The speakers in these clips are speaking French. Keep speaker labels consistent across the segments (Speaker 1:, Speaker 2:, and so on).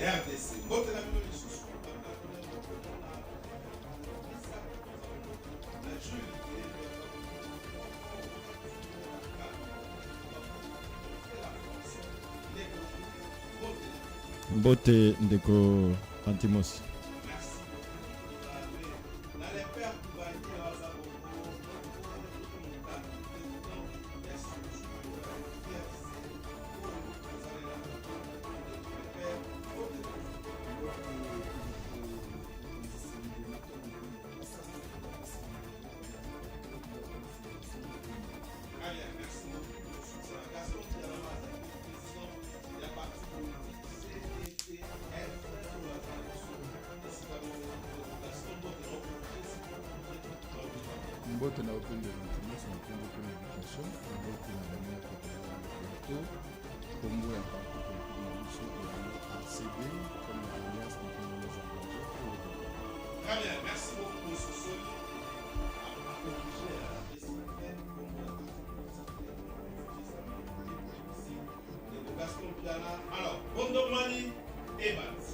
Speaker 1: RDC. Mbote na bino lisusu.
Speaker 2: Mbote ndeko Antimos.
Speaker 3: Mbote na open de maintenance na open de communication, mbote na bani ya kokona plateau, kombo ya parti politique na biso et ACD comme alliance de les engagés pour le développement.
Speaker 1: Très bien, merci beaucoup pour ce soir. Alors, Bondomani Evans.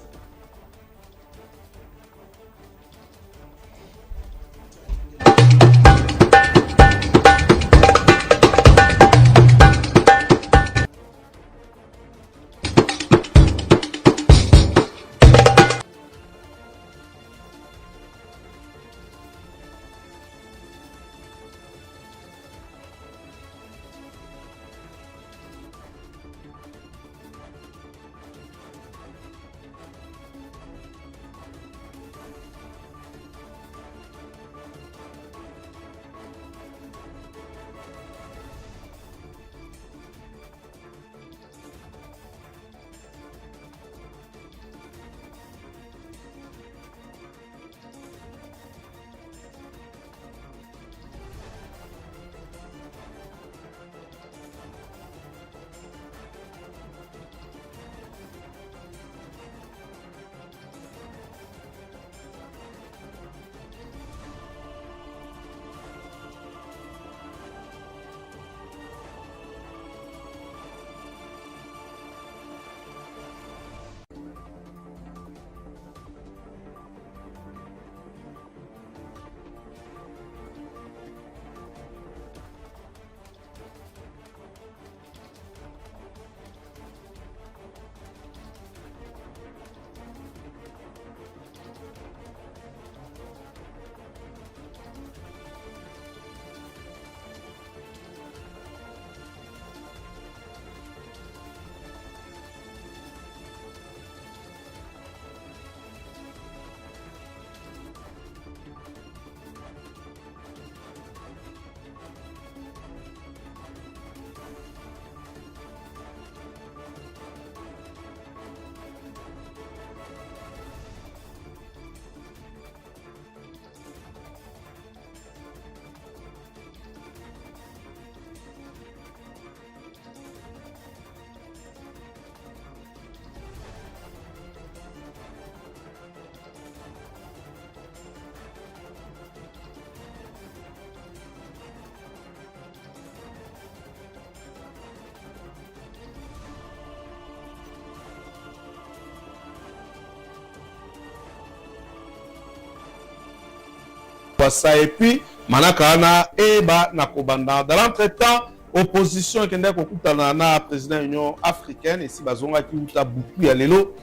Speaker 4: Ça et puis manakana eba na kobanda dans l'entretemps opposition kende kokutana na président Union africaine et si bazonga ki uta buku ya lelo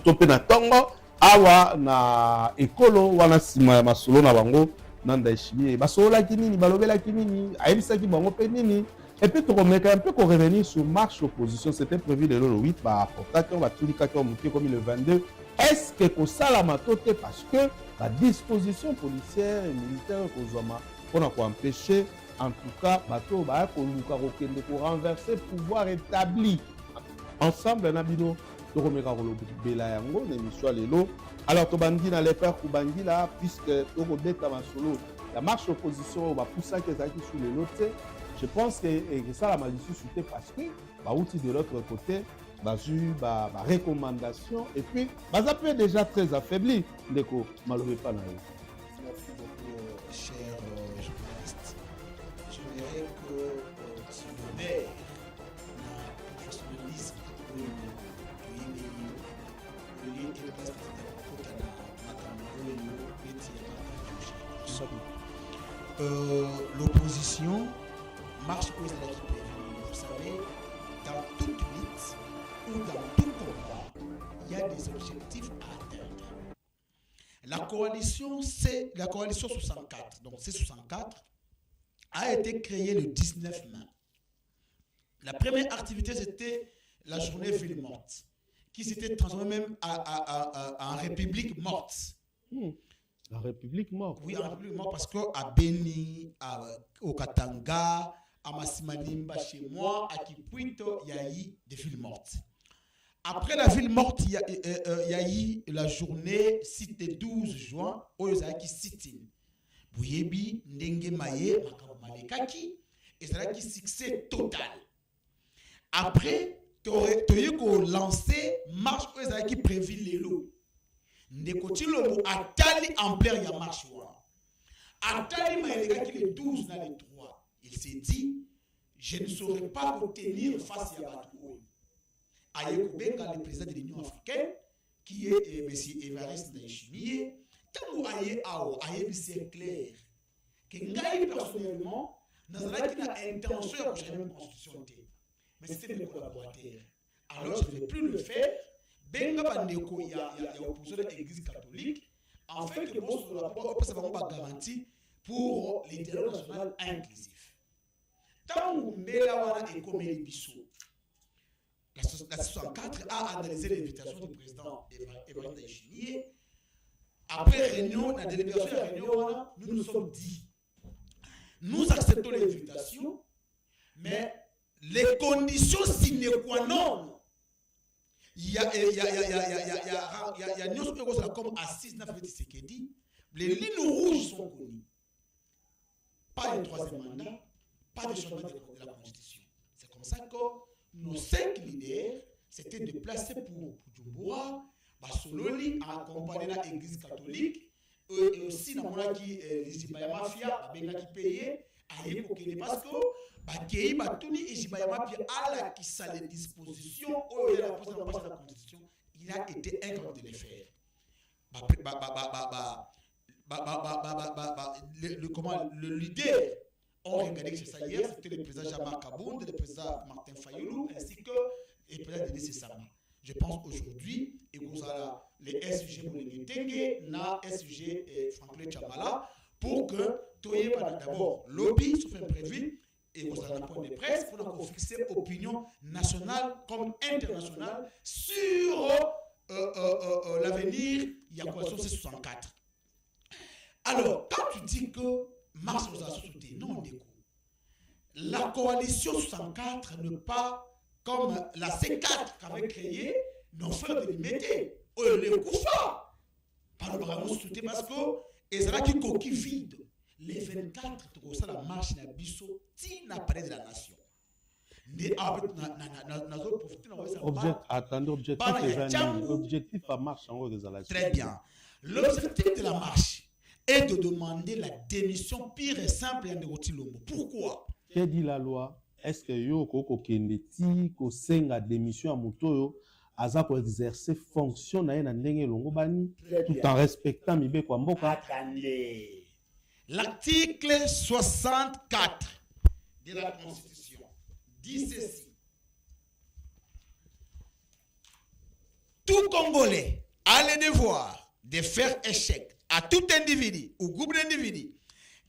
Speaker 4: topé na tongo awa na ekolo wana sima ya masolo na bango nanda eshimi basola kinini balobela kinini aibisa ki bango pe nini et puis tokomeka un peu ko revenir sur marche opposition c'était prévu le 8 ba portation ba tulika ko muté comme le 22 est-ce que kosalama toté parce que la disposition policière et militaire pour empêcher en tout cas bateau pour renverser pouvoir établi ensemble nabino tokomeka kolobela yango l'émission lelo alors tobandi na les pères kubangi là puisque tokobeta masolo la marche opposition va pousser que ça qui sous le lot je pense que ça la malicieux c'était parce que bah outil de l'autre côté basu ba recommandation et puis baza peut déjà très affaibli ndeko malobé pas na yo.
Speaker 5: Merci beaucoup cher journaliste. Je dirais que tu l'honneur na professionnalisme l'opposition marche aux élections prévues. Vous savez, dans toute lutte ou dans tout combat, il y a des objectifs à atteindre. La coalition 64, donc C64, a été créée le 19 mai. La première activité, c'était la journée ville morte, qui s'était transformée même en République morte.
Speaker 4: La République morte.
Speaker 5: Oui, en République morte parce qu'à Beni, au Katanga, à Massimanimba, chez moi, à Kipuito, il y a eu des villes mortes. Après la ville morte, il y a eu la journée des 12 juin, où il y a eu sit-in. Bouyebi, Ndenge Maye, Malekaki, et c'est là qui succès total. Après, tu as lancé marche où il y a qui prévu les lots. Ndekotilo atali ampleur ya marche wa. Atali Malekaki les 12 dans les 3. Il s'est dit, je ne saurais pas vous tenir face à Batou. Ayekobenga, le président de l'Union africaine, qui est M. Évariste Ndayishimiye, tant que c'est clair que Ngaï personnellement n'a pas intention de changer une constitution. Mais c'était des collaborateurs. Alors je ne vais plus le faire. Benga Bandeko, il y a opposition de l'Église catholique, en fait que bon, ça va pas garantie pour les dialogues nationaux inclusifs. Tant que Mbelawana et Komeli Bissou, la 64 a analysé l'invitation du président Évariste Ndayishimiye. Après réunion, la délibération de la réunion, nous nous sommes dit, nous acceptons l'invitation, mais les conditions sine qua non, il y a nous comme assise n'a fait ce qu'il dit, les lignes rouges sont connues. Pas de troisième mandat, pas de changement de la constitution. C'est comme ça que nos 5 leaders s'étaient déplacés pour Bujumbura, Basololi, accompagné de l'église catholique, et aussi dans mon qui Jibaya Mafia, qui payait, parce que Bakei Batuni et Jibaya Mafia à la qui sa les dispositions, il a posé la constitution, il a été incapable de les faire. Le leader, on regardait que ça hier, c'était le président Jean-Marc Kabound, le président Martin Fayoulou, ainsi que le président Denis Sama. Je pense aujourd'hui, et vous avez les SUG Moulengetenge, na SUG Franklin Chamala, pour que tu aies d'abord lobby, sauf imprévu, et vous avez un point de presse pour fixer opinion nationale comme internationale sur l'avenir, il y a coalition C64. Alors, quand tu dis que Mars nous a soutenu, non, Ndeko. La coalition 64 ne pas comme la C4 qu'avait créée, nos frères de l'immédiat, le Koufa, par le bras soutenu parce que, et c'est là qui coquille vide. Les 24, tu vois la marche na biso, ti n'a parlé de la nation.
Speaker 4: Attendez, objectif à marche en haut des élections.
Speaker 5: Très bien. L'objectif de la marche est de demander la démission pure et simple de Rotilombo. Pourquoi?
Speaker 4: Que dit la loi? Est-ce que yo koko kendeti ko senga démission à Mutoyo aza ko exercer fonction na yena ndenge longo bani tout en respectant mibe kwa mboka?
Speaker 5: Attendez. L'article 64 de la Constitution dit ceci. Tout Congolais a le devoir de faire échec à tout individu ou groupe d'individus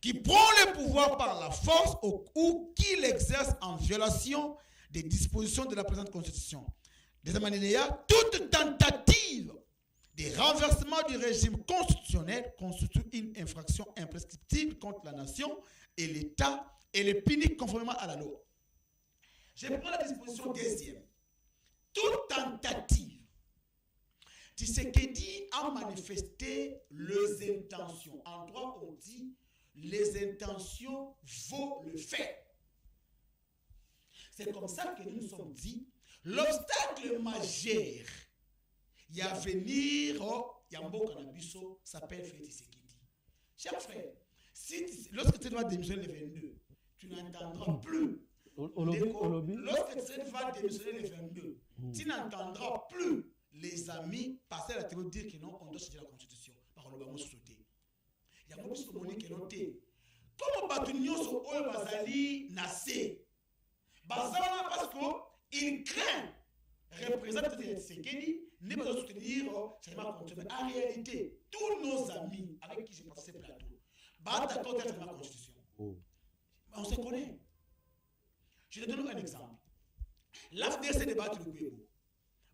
Speaker 5: qui prend le pouvoir par la force ou qui l'exerce en violation des dispositions de la présente Constitution. De cette manière, toute tentative de renversement du régime constitutionnel constitue une infraction imprescriptible contre la nation et l'État et le punit conformément à la loi. Je prends la disposition deuxième. Toute tentative. Tshisekedi a manifesté les intentions. En droit, on dit les intentions vaut le fait. C'est comme ça que nous nous sommes dit l'obstacle majeur. Il y a venir, Yambo Kanabiso s'appelle Félix Tshisekedi. Cher frère, lorsque tu vas démissionner le 22, tu n'entendras plus. Lorsque tu vas démissionner le 22, tu n'entendras plus les amis passer à la télé dire que non, on doit changer la constitution. Par le bas sauté. Il y a beaucoup de monde qui est noté. Comme Batunyoso Oyo Bazali Nassé, Bazala parce qu'il craint représenter Tshisekedi, ne pas soutenir Salima Constitution. En réalité, tous nos amis avec qui j'ai passé ce plateau, battent contre Salima Constitution. On se connaît. Je te donne un exemple. L'AFDR s'est débattu le Pébo.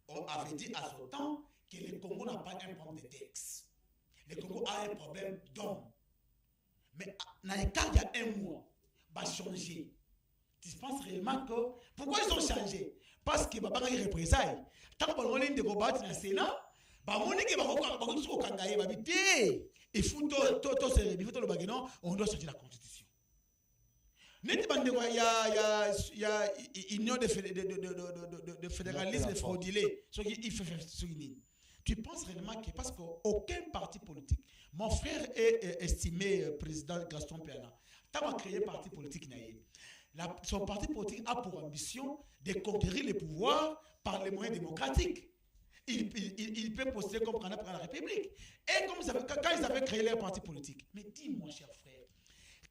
Speaker 5: On avait dit à son temps que le Congo n'a pas un problème de texte. Le Congo a un problème d'homme. Mais dans les cas, il y a un mois, va changer. Tu penses réellement que. Pourquoi ils ont changé? Parce que Baba a représailles. Tant qu'on a une de combattre dans le Sénat, il faut on doit changer la constitution. Il y a union de fédéralisme fraudulé. Tu penses réellement que parce qu'aucun parti politique, mon frère est estimé président Gaston Piana, tant qu'il a créé un parti politique, son parti politique a pour ambition de conquérir le pouvoir par les moyens démocratiques. Il peut poster comme candidat pour la République. Et comme quand ils avaient créé leur parti politique, mais dis-moi, cher frère,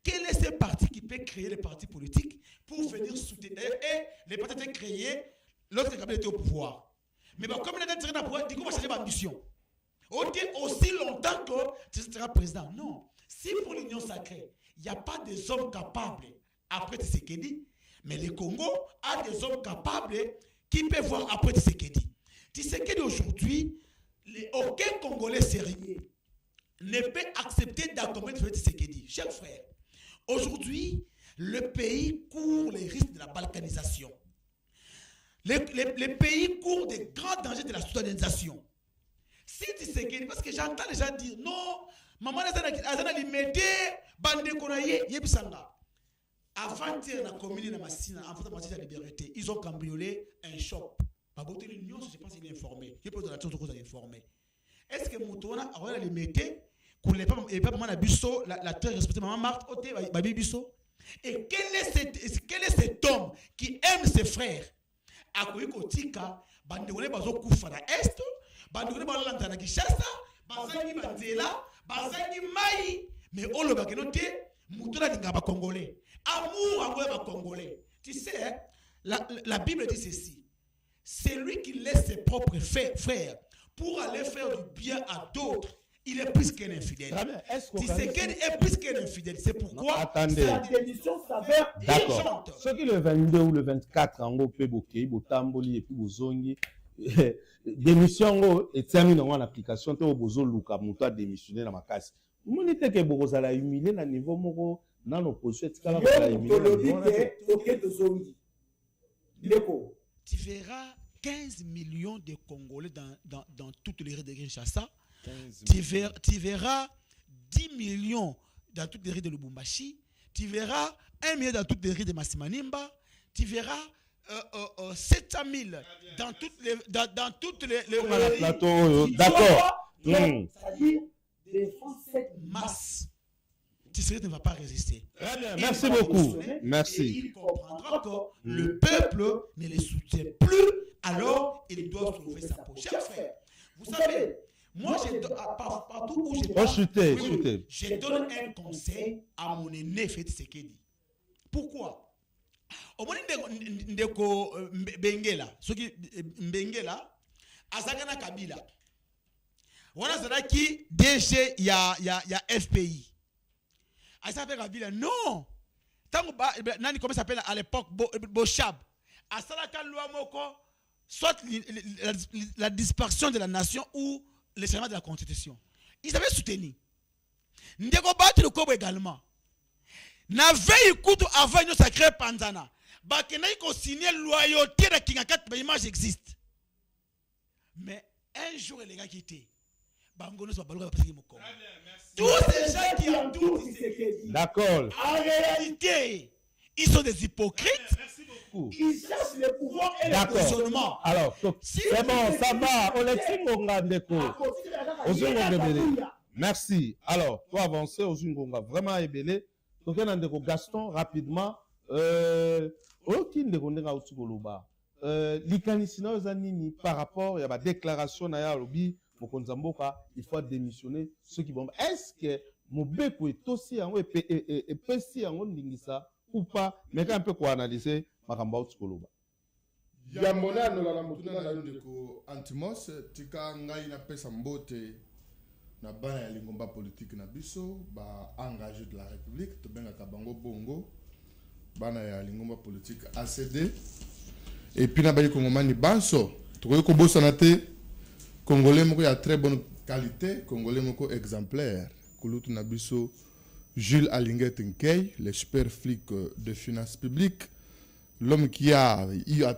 Speaker 5: quel est ce parti qui peut créer les partis politiques pour venir soutenir? Et les partis ont créé l'autre cabinet était au pouvoir. Mais comme il a été au pouvoir, du coup, on va changer d'ambition. Aussi longtemps que tu seras président. Non. Si pour l'Union sacrée, il n'y a pas des hommes capables après Tshisekedi, mais le Congo a des hommes capables qui peuvent voir après Tshisekedi. Tshisekedi aujourd'hui, aucun Congolais sérieux ne peut accepter d'accompagner Tshisekedi. Chers frères, aujourd'hui, le pays court les risques de la balkanisation. Le pays court des grands dangers de la soudanisation. Si Tshisekedi, parce que j'entends les gens dire non, maman Azana Limete, Bande Konaye, Yebisanga. Avant-hier, la commune de Massina, en faisant partie de la liberté, ils ont cambriolé un shop. Je pense qu'il est informé. Je pense que vous êtes informé. Est-ce que Moutouana a limité pour les pas maman la bisso, la très respectée maman Marthe, Babi Bisso? Et quel est cet homme qui aime ses frères? À Kotika, Bandewole Bazo Koufara Est, Bandewole Balanta na Kishasa, Bazangi Banzela, Bazangi Mai, mais on le bagenote, Moutouana Dingaba Congolais. Amour à Congolais. Tu sais, la Bible dit ceci. C'est lui qui laisse ses propres frères pour aller faire du bien à d'autres. Il est plus qu'un infidèle. Tshisekedi est plus qu'un infidèle. C'est pourquoi sa démission s'avère urgente.
Speaker 4: Ce qui le 22 ou le 24 en gros peut boquer, botamboli et puis bozongi. Démission est terminée en application. Tu as besoin de Luka Mouta démissionner dans ma casse. Vous me dites que vous allez humilier dans le niveau moro dans l'opposition.
Speaker 5: Tu verras 15 millions de Congolais dans toutes les rues de Kinshasa. Tu verras 10 millions dans toutes les rues de Lubumbashi. Tu verras 1 million dans toutes les rues de Massimanimba. Tu verras 700 000 dans toutes les
Speaker 4: d'accord.
Speaker 5: C'est-à-dire cette masse. Tshisekedi ne va pas résister.
Speaker 4: Merci beaucoup. Merci.
Speaker 5: Il comprendra que le peuple ne les soutient plus, alors il doit trouver sa peau. Chers frères, vous savez, moi, partout où je donne un conseil à mon aîné Tshisekedi. Pourquoi? Au moment ndeko Bengela, soki Bengela, Azagana Kabila. Voilà qui DG il y a FPI. Azagana Kabila non. Tant nani comment s'appelle à l'époque Bochab. Asalaka loi moko soit la dispersion de la nation ou le changement de la constitution. Ils avaient soutenu. Ndeko battu le Kobo également. N'avait écouté avant une sacrée Panzana. Bakena iko signé loyauté de Kingakat, mais l'image existe. Mais un jour, les gars qui étaient, Bangono soit balou parce qu'ils me connaissent. Tous ces gens qui ont tout dit,
Speaker 4: d'accord.
Speaker 5: En réalité, ils sont des hypocrites.
Speaker 1: Merci beaucoup.
Speaker 5: Ils cherchent le pouvoir et le positionnement.
Speaker 4: Alors, c'est bon, ça va. On est Kingonga Ndeko. Merci. Alors, pour avancer aux Kingonga, vraiment ébélé. Donc, on a Ndeko Gaston rapidement. Par rapport à la déclaration il faut démissionner ceux qui vont. Est-ce que mobeko etosi yango epesi yango ndingisa ou pas mais quand un peu analyser makambo auti koloba
Speaker 3: ya monano la mutuna na ndeko Antimos tika ngai na pesa mbote na bana ya lingomba politique na biso ba engagé de la République to benga kabango bongo bana ya lingomba politique ACD et puis na ba kongomani banso to ko bosana te congolais moko ya très bonne qualité congolais moko exemplaire kulutu na biso Jules Alinguet Nkei, le super flic de finances publiques, l'homme qui a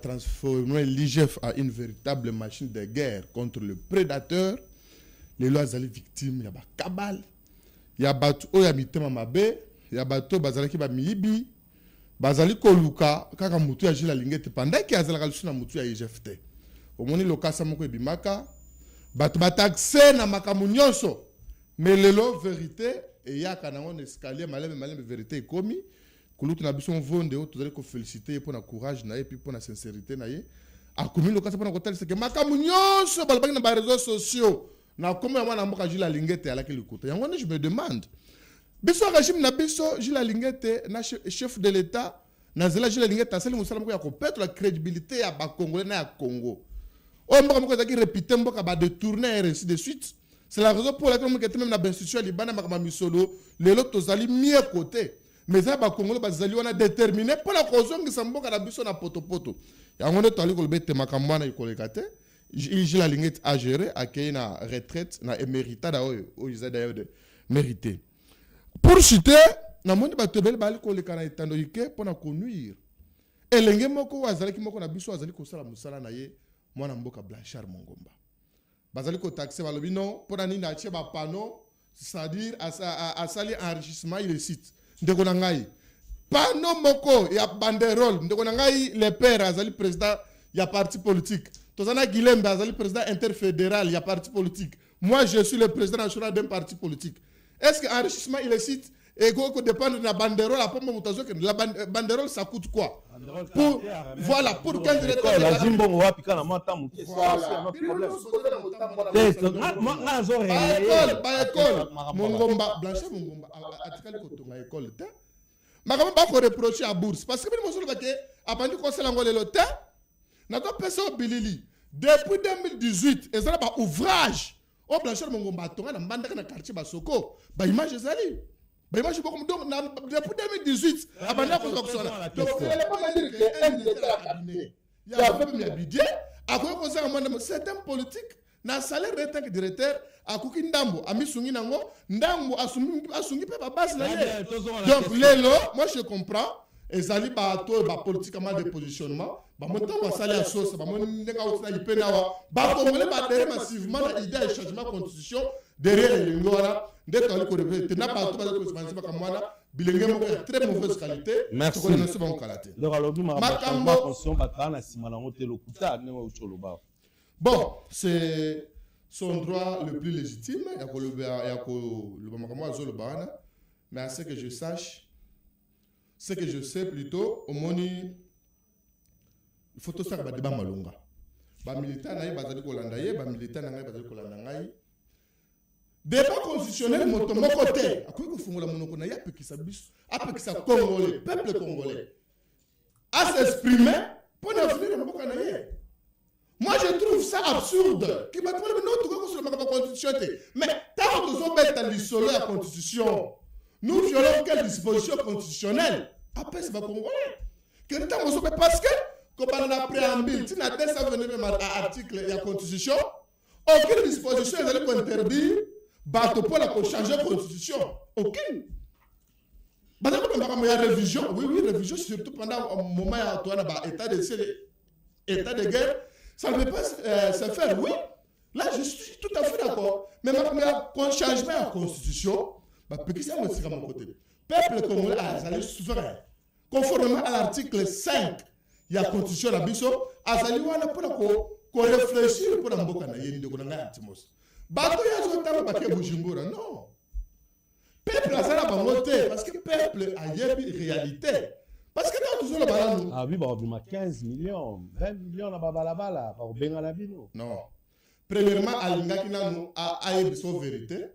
Speaker 3: transformé l'IGF en une véritable machine de guerre contre le prédateur. Les lois allaient victimes, il y a kabal, il y a bateau, il y a mitema mabe, il y a bateau, bazali ki ba miibi, bazali koluka, kaka mutu ya Jules Alinguet pendant qu'il y a zalaka lusuna mutu ya IGF te. Omoni lokasa moko ebimaka, bato bataxe na makamu nyonso, mais lelo vérité et ya kanango escalier maleme vérité komi kulutu na biso vonde o tozali ko féliciter pour na courage na et puis pour na sincérité na ye akomi lokasa pour na kotel c'est que makamu nyonso balabaki na ba réseaux sociaux na komo ya mwana mboka Jules Alinguet alaki likuta yango je me demande biso régime na biso Jules Alinguet na chef de l'état na zela Jules Alinguet asali musala moko ya ko perdre la crédibilité ya ba congolais na ya Congo o mboka moko zaki répéter mboka ba détourner et ainsi de suite. C'est la raison pour laquelle nous même dans l'institution libana makama misolo les autres zali mieux côté mais ça ba congolais ba zali wana déterminé pour la cause ngisa mboka na biso na poto yango ne tali ko bete makamba na ikolekate Jules Alinguet a géré accueilli na retraite na émérita da o ils d'ailleurs de mérité pour citer na monde ba tebel ba ko lekana itando ike pour na conduire elenge moko wazali moko na biso wazali ko sala musala na ye mwana mboka Blanchard Mongomba bazali ko taxer balobi non pour nani na tie ba panneau c'est-à-dire à sali enrichissement illicite ndeko na ngai panneau moko ya banderole ndeko na ngai le père azali président ya parti politique tozana Guilembe azali président interfédéral ya parti politique moi je suis le président national d'un parti politique est-ce que enrichissement illicite et qu'on dépend de la banderole à pompe moutazo que la banderole ça coûte quoi pour voilà pour 15 directeurs
Speaker 4: la zimbo wapi kana mata muke
Speaker 3: voilà ba école Mongomba Blanchard Mongomba atikali ko tonga école te makama ba ko reprocher à bourse parce que bino mosolo bake apandi ko sala ngole lote na to pesa bilili depuis 2018 ezala ba ouvrage au Blanchard Mongomba tonga na mbanda na quartier Basoko ba image ezali. Mais moi je peux donc depuis 2018 avant la construction donc il pas dire que un directeur cabinet il y a même budget à quoi concerne moi c'est un politique na salaire de tant que directeur a kuki ndambo amisungi nango ndambo asungi pe ba base na ye donc lelo moi je comprends ezali ba to ba politiquement de positionnement ba montant ba salaire sauce ba mon ndeka otna ipena wa ba congolais ba derrière massivement l'idée de changement constitution derrière les ngora ndeko ali ko répéter na ba to ba ko expansion ba kamwana bilenge moko ya très mauvaise qualité
Speaker 4: merci
Speaker 3: ko na soba kalate
Speaker 4: donc alobi makambo conscient ba na sima na ngote lokuta ne wa ucholo ba
Speaker 3: bon c'est son droit le plus légitime ya ko le makambo azolo bana mais à ce que je sache ce que je sais plutôt au moni il faut tout ça ba débat malonga ba militant na bazali ko landa ye ba militant na ngai bazali ko landa ngai débat constitutionnel moto moko te akoki ko fungola monoko na ya pekisa biso apekisa congolais peuple congolais à s'exprimer pour devenir mboka na ye. Moi je trouve ça absurde qui va trouver notre sur la constitution mais tant que nous sommes dans l'isolé la constitution nous violons quelle disposition constitutionnelle après c'est pas congolais que tant que nous sommes parce que comme on a préambule tu n'as pas ça venir même article de la constitution aucune disposition n'est allée interdire bateau pour la changer la constitution aucune parce que quand on a révision oui révision surtout pendant un moment où on a état de guerre ça ne peut pas se faire oui là je suis tout à fait d'accord mais quand changement de la constitution parce que c'est à mon côté peuple congolais est souverain conformément à l'article 5 il y a la constitution la biso azali wana pour réfléchir pour mboka na yende ko nga Antimos bato ya zo tamba baké Bujumbura non peuple azala bango te parce que peuple a yebi réalité parce que dans toujours le balano
Speaker 4: ah oui ba 15 millions 20 millions na babalabala ba benga na bino
Speaker 3: non premièrement alingaki nanu a yebi so vérité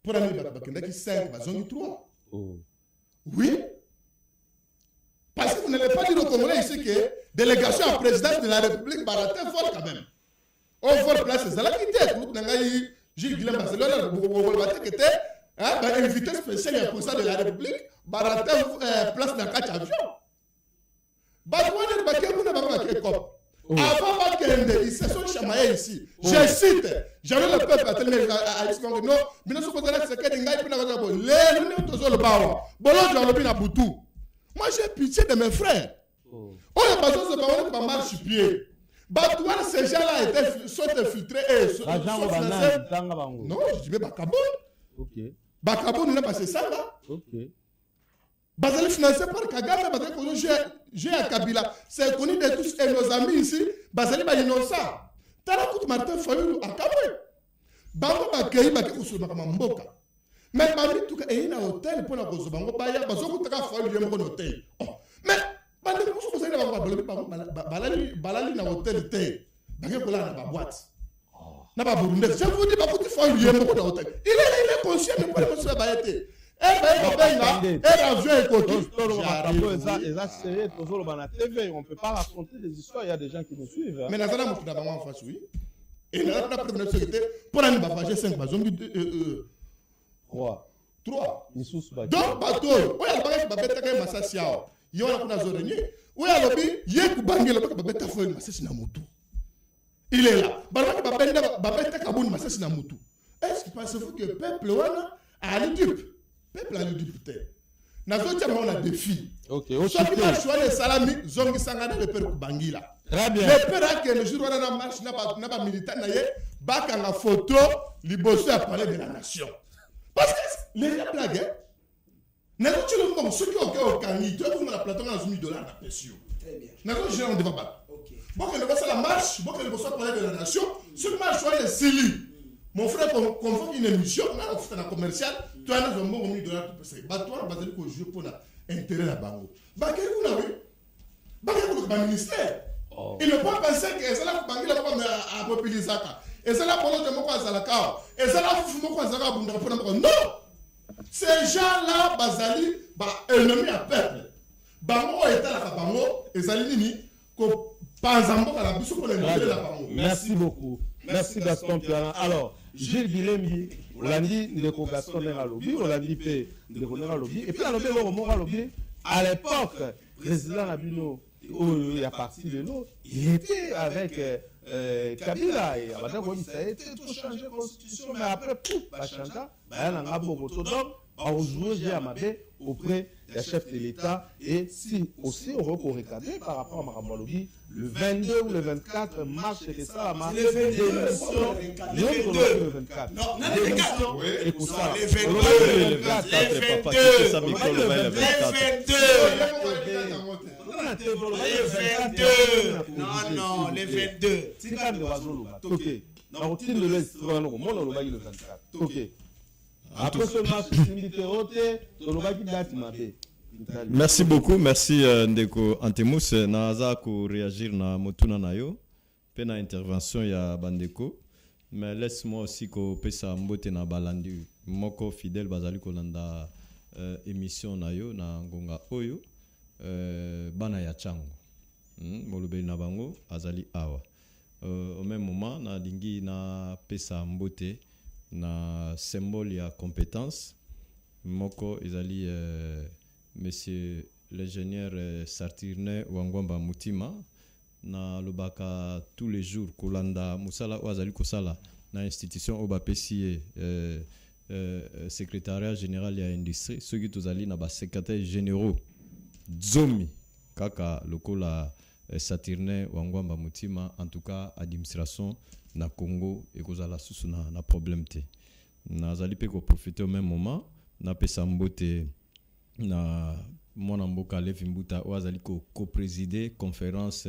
Speaker 3: pour aller à 5, bazongi 3.
Speaker 4: Oh.
Speaker 3: Oui. Parce que vous n'allez pas dire aux Congolais ici que délégation à présidence de la République baratin fort quand même. On voit place c'est la quitté. Vous n'avez Gilles Guillaume Barcelone, vous voyez que était invité spécial à président de la République baratin place dans 4 avions. Bazouane Baké, vous n'avez pas cop. Avant Bakende, ils se sont chamaillés ici. Je cite, j'avais le peuple à télé à Ismaël non, mais nous sommes dans la sécurité de Ngaï, les nous tous le baron. Bolon, j'en ai bien à Boutou. Moi, j'ai pitié de mes frères. On a besoin de parler de marche pied. Batouane, ces gens-là sont infiltrés et sont non, je dis mais Bakabo.
Speaker 4: Ok.
Speaker 3: Bakabo, nous n'avons pas ça là.
Speaker 4: Ok.
Speaker 3: Bazali financé par Kagame, Bazali j'ai à Kabila. C'est connu de tous et nos amis ici. Bazali ba innocent. Tala kout Martin Fayulu à Kabwe. Bango bakei bakei sur Makamboka. Mais parmi tout cas, il y a un hôtel pour la cause. Bango baya, bazo kutaka Fayulu yemo ko hôtel. Mais bande ko so zali ba balali na hôtel té. Bakei ko la na boîte. Na ba Burundi. Je vous dis ba kuti Fayulu yemo ko hôtel. Il est conscient de quoi ko ba été.
Speaker 4: On ne peut pas raconter des histoires, il y a des gens qui nous suivent.
Speaker 3: Mais Nazala Moukouda en face, oui. Et la première sécurité, pour aller bafager 5 bazongi 3. Donc, bateau, où est-ce que babeta kay masasiao? Yo na kuna zoreni. Où est lobi? Yeku bangela ba babeta fo masasi na mutu. Il est là. Baraka babeta kabuni masasi na mutu. Est-ce que pensez-vous que le peuple wana a le dupe? Peuple a le député. Nous avons un défi.
Speaker 4: Ok,
Speaker 3: soit qui marche sur les salami, zongi sangana le père Kubangila.
Speaker 4: Très bien.
Speaker 3: Le père que le jour où on a marche, n'a pas militant, n'a pas la photo, l'ibossu a parlé de la nation. Parce que les gens blaguent. Nous avons comme ceux qui ont au Kani, tu as vu la plateau dans $1,000 à Pessio. Très bien. Nous avons géré un débat pas. Bon, que le boss la marche, bon, que le boss a parlé de la nation, ceux qui marchent sur les Sili. Mon frère convoque une émission, on a fait un commercial, tu as un bon $1,000 pour passer. Bah, toi, tu as jouer pour l'intérêt là bas. Bah, qu'est-ce que vous avez? Bah, qu'est-ce que vous avez ministère? Il ne peut pas penser que c'est là que Bangui là à Popilizaka. Et c'est là pour l'autre mot à Zalakao. Et c'est là pour mot à Zalakao. Non! Ces gens-là, Bazali, ennemi à peuple. Bango est à la Bango, et Zalini,
Speaker 4: merci beaucoup. Merci Gaston Piana. Alors, Gilles Guillembi, on l'a dit, de Gaston dans le lobby, on l'a dit, de le lobby. Et puis, à lobby, à l'époque, président Nabino, il y a parti de l'eau, il était avec Kabila. Et ça a été tout changé la constitution, mais après, pouf, Bachanga, il y a un beaucoup de temps, on joue Amabé auprès des chefs de l'État. Et si aussi on va regarder par rapport à Marambalobi, le 22 ou le 24 mars, c'est ça,
Speaker 5: le 22. Le 24. Non, le 24.
Speaker 4: Écoute ça.
Speaker 5: Le 22.
Speaker 2: Le
Speaker 5: 22. Non, le 22.
Speaker 4: C'est quand même ok. La routine de l'Est, le 24. Ok. Après ce match,
Speaker 2: merci beaucoup, merci Ndeko Antemus naza ko réagir na motuna nayo pe na intervention ya Bandeko, mais laisse-moi aussi ko pesa mbote na balandi moko fidèle bazali ko landa émission nayo na ngonga oyo bana ya chango molobeli na bango azali awa au même moment na lingi na pesa mbote na symbole ya compétence moko ezali monsieur l'ingénieur Saturnin Wangwamba Mutima na lobaka tous les jours kolanda musala wazali kosala na institution obapesi secrétariat général ya industrie soki tozali na ba secrétaire généraux zomi kaka lokola Saturnin Wangwamba Mutima, en tout cas administration na Congo et kozala susu na problème te na zali pe ko profiter au même moment na pesa mbote na mona mboka Levi Mbuta wazali ko présider conférence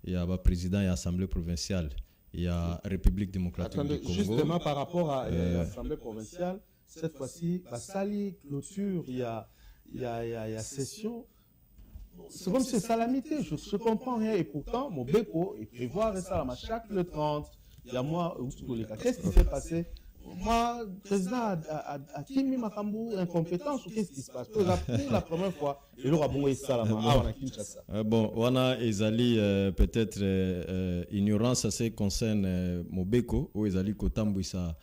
Speaker 2: ya ba président ya assemblée provinciale ya République démocratique du Congo.
Speaker 4: Justement par rapport à l'assemblée provinciale, cette fois-ci la sali clôture il y a session. C'est comme si c'est salamité, je comprends rien. Et pourtant, mon béco, il prévoit ça chaque le 30. Il y a moi, qu'est-ce qui s'est passé moi, le président a Kimi Makambu incompétence ou qu'est-ce qui se passe? Pour la première fois, il aura bon Salama.
Speaker 2: Bon, on a Ezali peut-être ignorance à ce qui concerne Mobeko, ou Ezali Kotambouissa.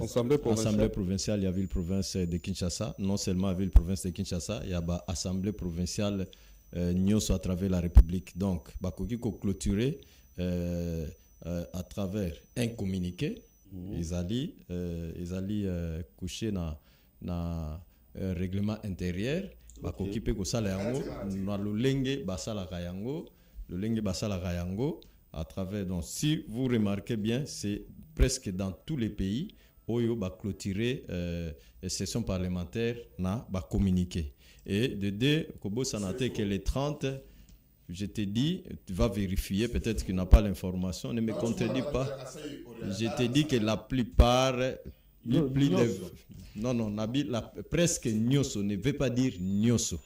Speaker 2: Assemblée provinciale, il y a ville-province de Kinshasa. Non seulement la ville-province de Kinshasa, il y a l'Assemblée provinciale Nyonso à travers la République. Donc, Bakoki ko clôturé à travers un communiqué. Ils allaient coucher dans règlement intérieur. Bakoki pe ko sala yango na lolenge basala kayango, lolenge basala kayango à travers. Donc, si vous remarquez bien, c'est presque dans tous les pays où va clôturer session parlementaire na ba communiquer. Et de deux, Kobo Sanate que les 30, je te dis, tu vas vérifier, peut-être que tu n'as pas l'information, ne me contredis pas. Je te dis que la plupart, presque Nyoso ne veut pas dire Nyoso.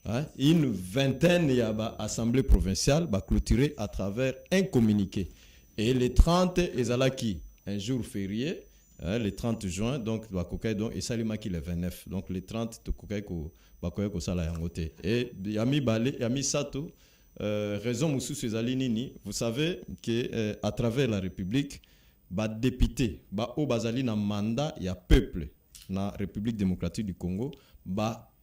Speaker 2: Hein? Une vingtaine, il y a l'Assemblée provinciale va clôturer à travers un communiqué. Et les 30, Ezalaki, un jour férié, le 30 juin, donc, et Salimaki le 29. Donc, les 30, Bakoyeko Sala Yangote. Et Yami Bale, Yami Sato, raison Moussou Nini, vous savez qu'à travers la République, député, au Bazali na mandat, il y a peuple, na République démocratique du Congo,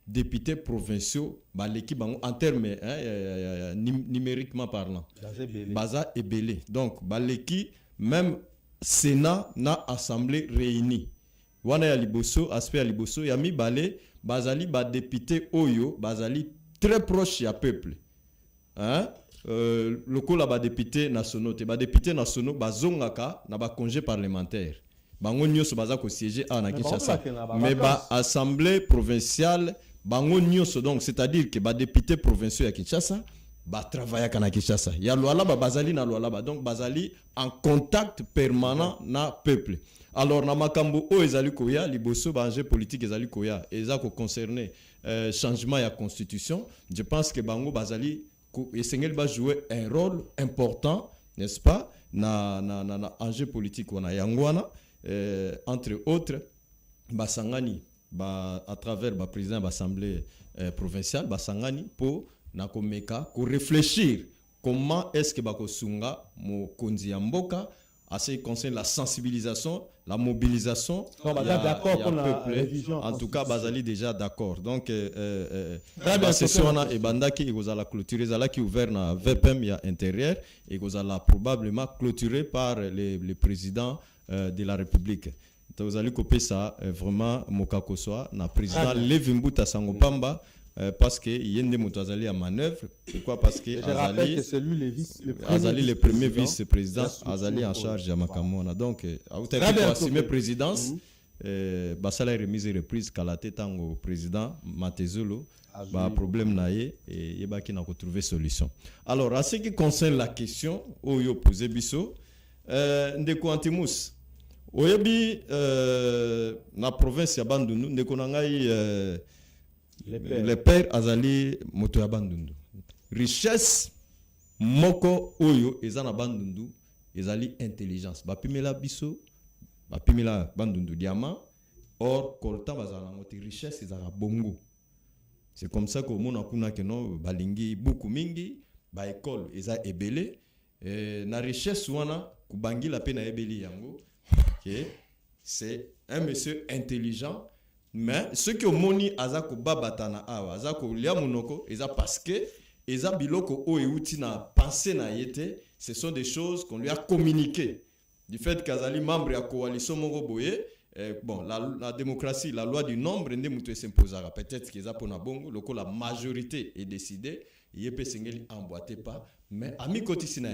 Speaker 2: députés provinciaux, l'équipe en termes numériquement parlant, Baza et Belé. Donc, l'équipe, même Sénat, na assemblée réunie. Wana ya liboso, aspect ya liboso, yami balé, bazali député Oyo, bazali très proche ya peuple. Hein? Loko la député nationaux, député nationaux, bazongaka na congé parlementaire. Bango nyoso baza ko siéger à na Kinshasa. Mais assemblée provinciale bango nyoso, donc c'est-à-dire que député provinciaux à Kinshasa travailler à Kinshasa. Il y a Lualaba bazali na Lualaba, donc bazali en contact permanent na peuple. Alors na makambo o ezali koya liboso banje politique ezali koya ezako concerné changement ya constitution. Je pense que bango bazali esengel ba jouer un rôle important, n'est-ce pas, na enjeu politique wana yangwana entre autres basangani à travers le président de l'Assemblée provinciale, Basangani, pour réfléchir comment est-ce que Bakosunga, mo konzi yamboka, à ce qui concerne la sensibilisation, la mobilisation, en tout cas, Bazali déjà d'accord. Donc, la session et Bandaki, il a la clôturée, qui est ouverte dans VPM intérieur, et il a probablement clôturé par le président de la République. Vous allez couper ça vraiment Mokako soit na président Levimbuta Sangopamba parce que yende mutazali à manœuvre. Pourquoi? Parce que Azali le premier vice-président, Azali en charge à Makamona. Donc pour assumer présidence, basala remise reprise kalate tango président Matezolo, problème naie et yebaki na trouver solution. Alors à ce qui concerne la question oyo posé biso ndeko Antimus oyebi na province ya Bandundu ndeko nangai le père azali moto ya Bandundu richesse moko oyo eza na Bandundu ezali intelligence bapimela biso bapimela Bandundu diamant or kolta bazala ngoti richesse ezala bongo. C'est comme ça que mona kuna keno balingi buku mingi ba école eza ebele na richesse wana kubangi la pena ebeli yango. C'est un monsieur intelligent, mais ce que moni azako babatana awa azako lia monoko eza parce que eza biloko o euti na pensée na yete, ce sont des choses qu'on lui a communiquées du fait qu'azali membre ya coalition moko boye. Bon, la démocratie, la loi du nombre ne mutu s'imposera peut-être qu'ils a pour na bongo loko la majorité est décidée yepe sengeli emboîté pas, mais ami koti sina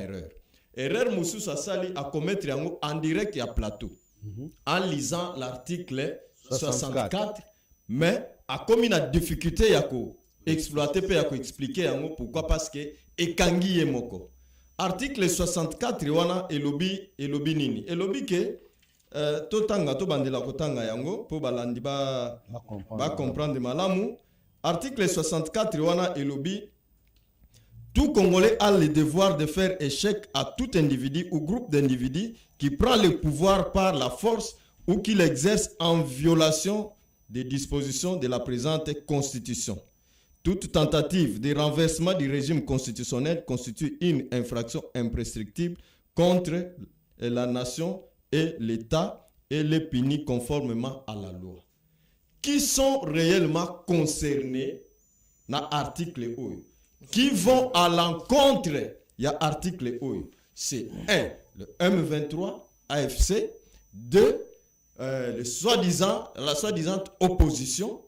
Speaker 2: erreur Moussou Sassali a commettre en direct et à plateau en lisant l'article 64, mais a commis une difficulté à exploiter et à expliquer pourquoi, parce que ekangi yemoko article 64 wana elobi nini elobi ke totanga to bandela kotanga yango po balandi ba comprendre malamu. Article 64 wana elobi tout Congolais a le devoir de faire échec à tout individu ou groupe d'individus qui prend le pouvoir par la force ou qu'il exerce en violation des dispositions de la présente Constitution. Toute tentative de renversement du régime constitutionnel constitue une infraction imprescriptible contre la nation et l'État et les punit conformément à la loi. Qui sont réellement concernés dans l'article OU? Qui vont à l'encontre, il y a article OU. C'est 1, le M23, AFC, 2, la soi-disant opposition,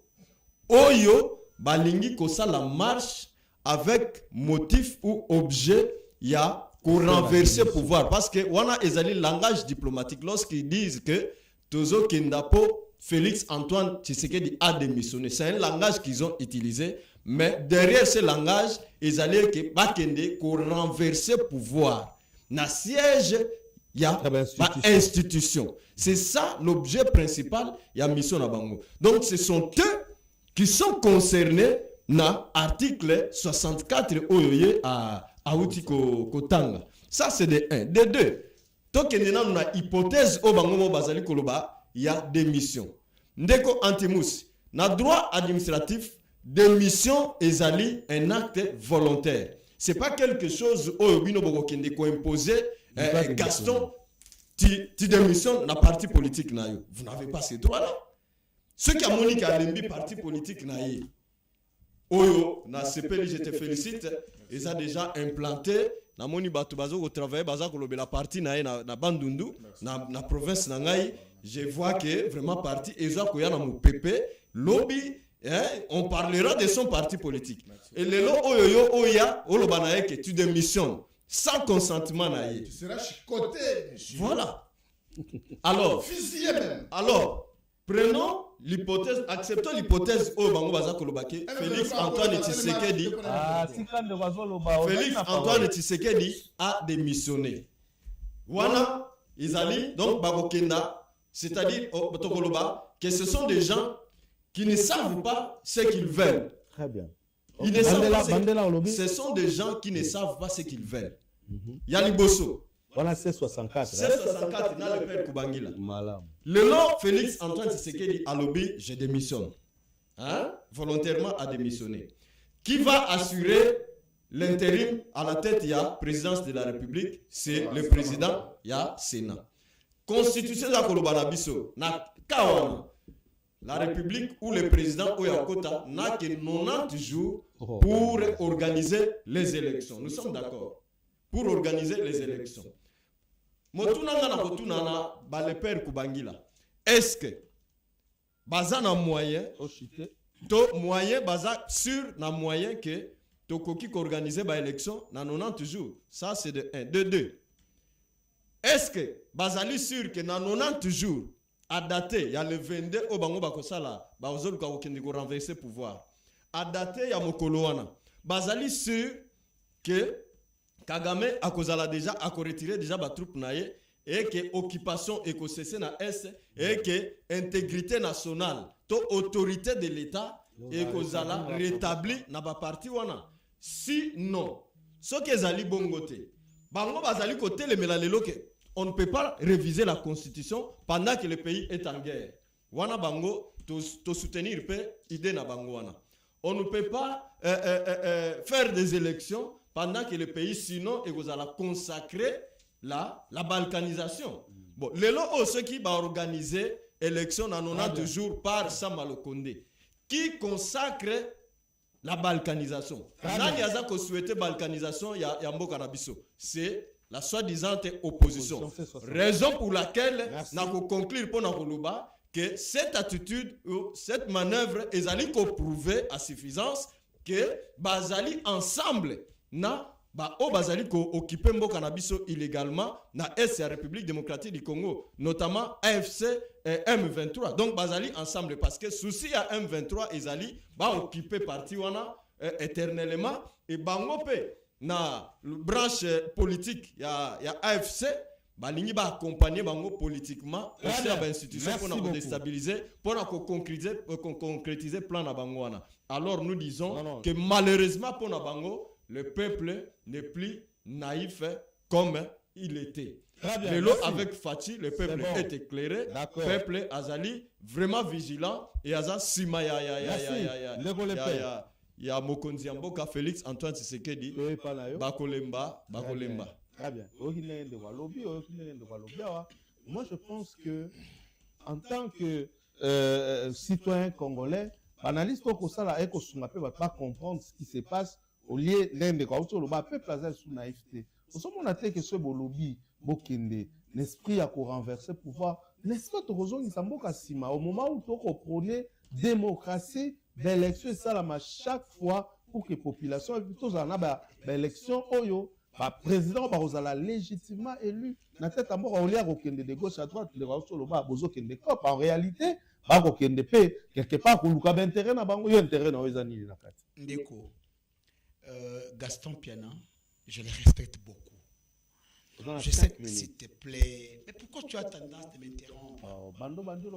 Speaker 2: Oyo, balingi kosa la marche avec motif ou objet, il y a pour renverser pouvoir. Parce que on a le langage diplomatique lorsqu'ils disent que Tozo Kendapo, Félix Antoine Tshisekedi a démissionné. C'est un langage qu'ils ont utilisé, mais derrière ce langage, ils allaient que Bakende pour renverser pouvoir. Na siège, il y a institution. C'est ça l'objet principal, il y a mission na bango. Donc ce sont eux qui sont concernés dans l'article 64 oyoye à Aoutiko Kotanga. Ça c'est de 1. De 2, tant qu'il y a une hypothèse au bango bazali koloba, il y a démission. Ndeko Antemous, na droit administratif, démission ezali un acte volontaire. C'est pas quelque chose au bino boko kende ko imposer Gaston tu démissionnes la parti politique na yo. Vous n'avez pas ces droits là. Ceux qui ont monique à l'embi parti politique na yo. Oyo na CPL, je te félicite, ils ont déjà implanté na moni batu bazo ko travailler baza ko lobela parti na na Bandundu na province na ngai. Je vois que vraiment parti Ezo Koya na Moupepe lobby, on parlera de son parti politique. Et le lo oyo oya olobanaye que tu démissionnes sans consentement naïe.
Speaker 5: Tu seras chicoté.
Speaker 2: Voilà. Alors,
Speaker 5: fusillé même.
Speaker 2: Alors, prenons l'hypothèse, acceptons l'hypothèse au Bango Baza Kolobake. Félix Antoine Tshisekedi. Félix Antoine Tshisekedi a démissionné. Wana, Izali, donc Bagokenda, c'est-à-dire au Tokoloba, que ce sont des gens qui ne savent pas ce qu'ils veulent.
Speaker 4: Très bien.
Speaker 2: Ils ne savent pas ce sont des gens qui ne savent pas ce qu'ils veulent. Yaliboso.
Speaker 4: Voilà, c'est 64.
Speaker 2: C'est 64, dans le père Koubangila. Le nom Félix Antoine Tshisekedi à lobby, je démissionne. Hein? Volontairement a démissionné. Qui va assurer l'intérim à la tête? Il y a présidence de la République, c'est le président, il y a Sénat. Constitution de la Kolobanabiso, na Kawana. La République ou le président Oyakota n'a que 90 jours pour organiser les élections. Nous sommes d'accord. Pour organiser les élections. Motunanga na kotunana ba le père Koubangila. Est-ce que baza na moyen to moyen baza sur na moyen que to koki organiser ba élection na 90 jours. Ça c'est de 1. De 2. Est-ce que bazali sûr que na 90 jours à dater, il y a le 22 au bango bakosala, ba ozolu ka okindi ko renverser pouvoir. À dater ya mokolo wana. Bazali sûr que Kagame a kozala déjà a retiré déjà ba troupe naie et que occupation écossaise na est et que intégrité nationale, to autorité de l'État et kozala rétabli na ba parti wana. Sinon, ce que zali bongote, bango bazali côté le melalelo que on ne peut pas réviser la constitution pendant que le pays est en guerre. Wana bango to soutenir pe idée na bango wana. On ne peut pas faire des élections pendant que le pays sinon il va consacrer la balkanisation. Bon, les lots ceux qui va organiser élection dans 90 jours par Sama Konde qui consacre la balkanisation. Nani aza ko souhaiter balkanisation ya mboka na biso. C'est la soi-disant opposition. Raison pour laquelle n'a ko conclure pour Nakoluba que cette attitude ou cette manœuvre est allée prouver à suffisance que bazali ensemble na ba o bazali ko occuper mboka na biso illégalement na est la République démocratique du Congo, notamment AFC et M23. Donc bazali ensemble parce que souci à M23 ezali ba occuper parti wana éternellement et bango pe na branche politique ya AFC balingi ba accompagner bango politiquement aussi à institution pour déstabiliser pour concrétiser plan na bango wana. Alors nous disons que malheureusement pour na bango le peuple n'est plus naïf comme il était.
Speaker 4: Très bien,
Speaker 2: Lelo,
Speaker 4: merci.
Speaker 2: avec Fati, le peuple
Speaker 4: bon.
Speaker 2: est éclairé.
Speaker 4: D'accord.
Speaker 2: Peuple Azali, vraiment vigilant. Et Aza Sima, il y a Mokonzi Amboka, Félix Antoine Tshisekedi, Bakolemba.
Speaker 4: Très bien. Moi, je pense que, en tant que citoyen congolais, analyste au Kosala et Kosumape va pas comprendre ce qui se passe au lieu d'un de quoi. Le peuple a sous naïveté. Nous sommes en que ce lobby, Bokende, l'esprit à renverser pouvoir. N'est-ce pas, au moment où tu prônez démocratie, d'élection, et ça, chaque fois, pour que la population, plutôt, en a l'élection, oyo, président, la légitimement élu. Na tête à mort, on lit de gauche à droite, en réalité, quelque part, on a intérêt à bango, intérêt dans les années.
Speaker 5: Ndeko, Gaston Piana, je le respecte beaucoup. Je sais que s'il te plaît. Mais pourquoi tu as tendance de m'interrompre?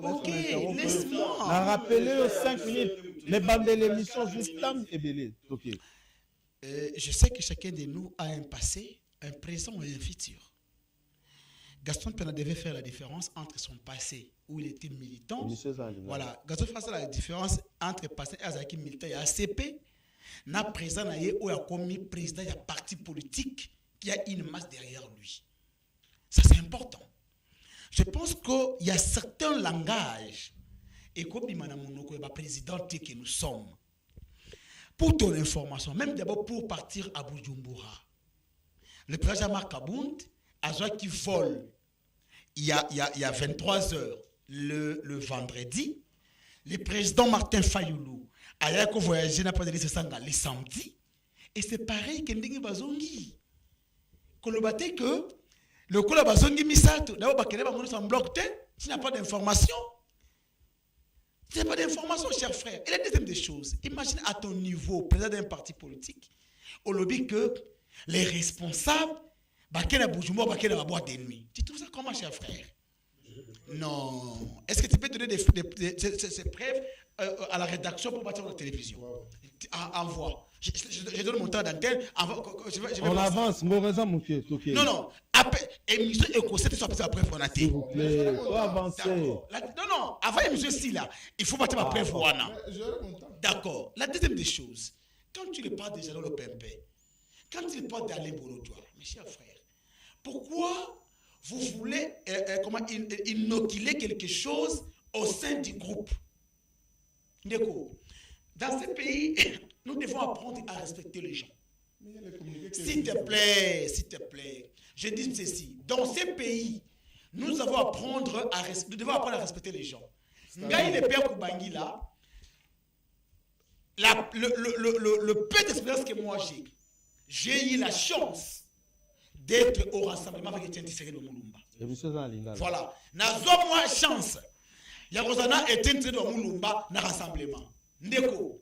Speaker 5: Ok, laisse-moi.
Speaker 4: Rappelez 5 minutes. Les bandes de l'émission, juste temps et belé. Ok.
Speaker 5: Je sais que chacun de nous a un passé, un présent et un futur. Gaston Piana devait faire la différence entre son passé, où il était militant. Voilà. Gaston faisait la différence entre passé et militant et ACP. Na présent où il a commis président de parti politique qui a une masse derrière lui. Ça, c'est important. Je pense qu'il y a certains langages, et comme le président que nous sommes, pour ton information, même d'abord pour partir à Bujumbura, le président Marc Abound, à ceux qui volent, il y a 23 heures le vendredi, le président Martin Fayoulou a voyagé n'a pas de le samedi, et c'est pareil que Ndingi Bazongi. Kolobate que le Kolabazongi Misato, d'abord Bakele Bangono s'en bloque, tu n'as pas d'information. Tu n'as pas d'information, cher frère. Et la deuxième des choses, imagine à ton niveau, président d'un parti politique, au lobby que les responsables, Bakele Boujumbo, Bakele Babois de nuit. Tu trouves ça comment, cher frère? Non. Est-ce que tu peux donner ces preuves à la rédaction pour partir de la télévision? Envoie. Je donne mon temps d'antenne.
Speaker 4: On avance, mon raison, mon pied.
Speaker 5: Non. Émission écossais, tu sois après Fonaté.
Speaker 4: S'il vous plaît, il faut avancer.
Speaker 5: Non, avant l'émission ci là, il faut partir après Fouana. D'accord. La deuxième des choses, quand tu ne parles déjà dans le PMP, quand tu parles d'aller Bolodoua, mes chers frères, pourquoi vous voulez inoculer quelque chose au sein du groupe? Dans ce pays, nous devons apprendre à respecter les gens. S'il te plaît, je dis ceci. Dans ces pays, nous devons apprendre à respecter les gens. Ngaï le père Koubangi là, le peu d'expérience que moi j'ai eu la chance d'être au rassemblement avec Etienne Tshisekedi de Mulumba. Voilà. Nazo moi chance. Yarosana Etienne Tshisekedi de Mulumba na rassemblement. Ndeko.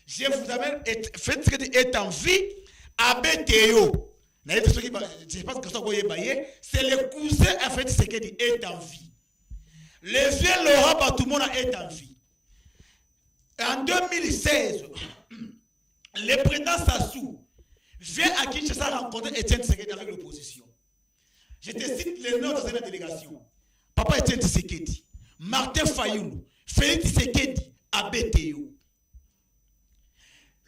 Speaker 5: Je vous amène fait ce qui est en vie à BTO. Je pense que c'est le cousin à fait ce qui est en vie. Le vieux Laurent Batoumona est en vie. En 2016, le président Sassou vient à Kinshasa rencontrer Etienne Tshisekedi avec l'opposition. Je te cite les noms de la délégation. Papa Etienne Tshisekedi, Martin Fayoulou, Félix Tshisekedi à BTO.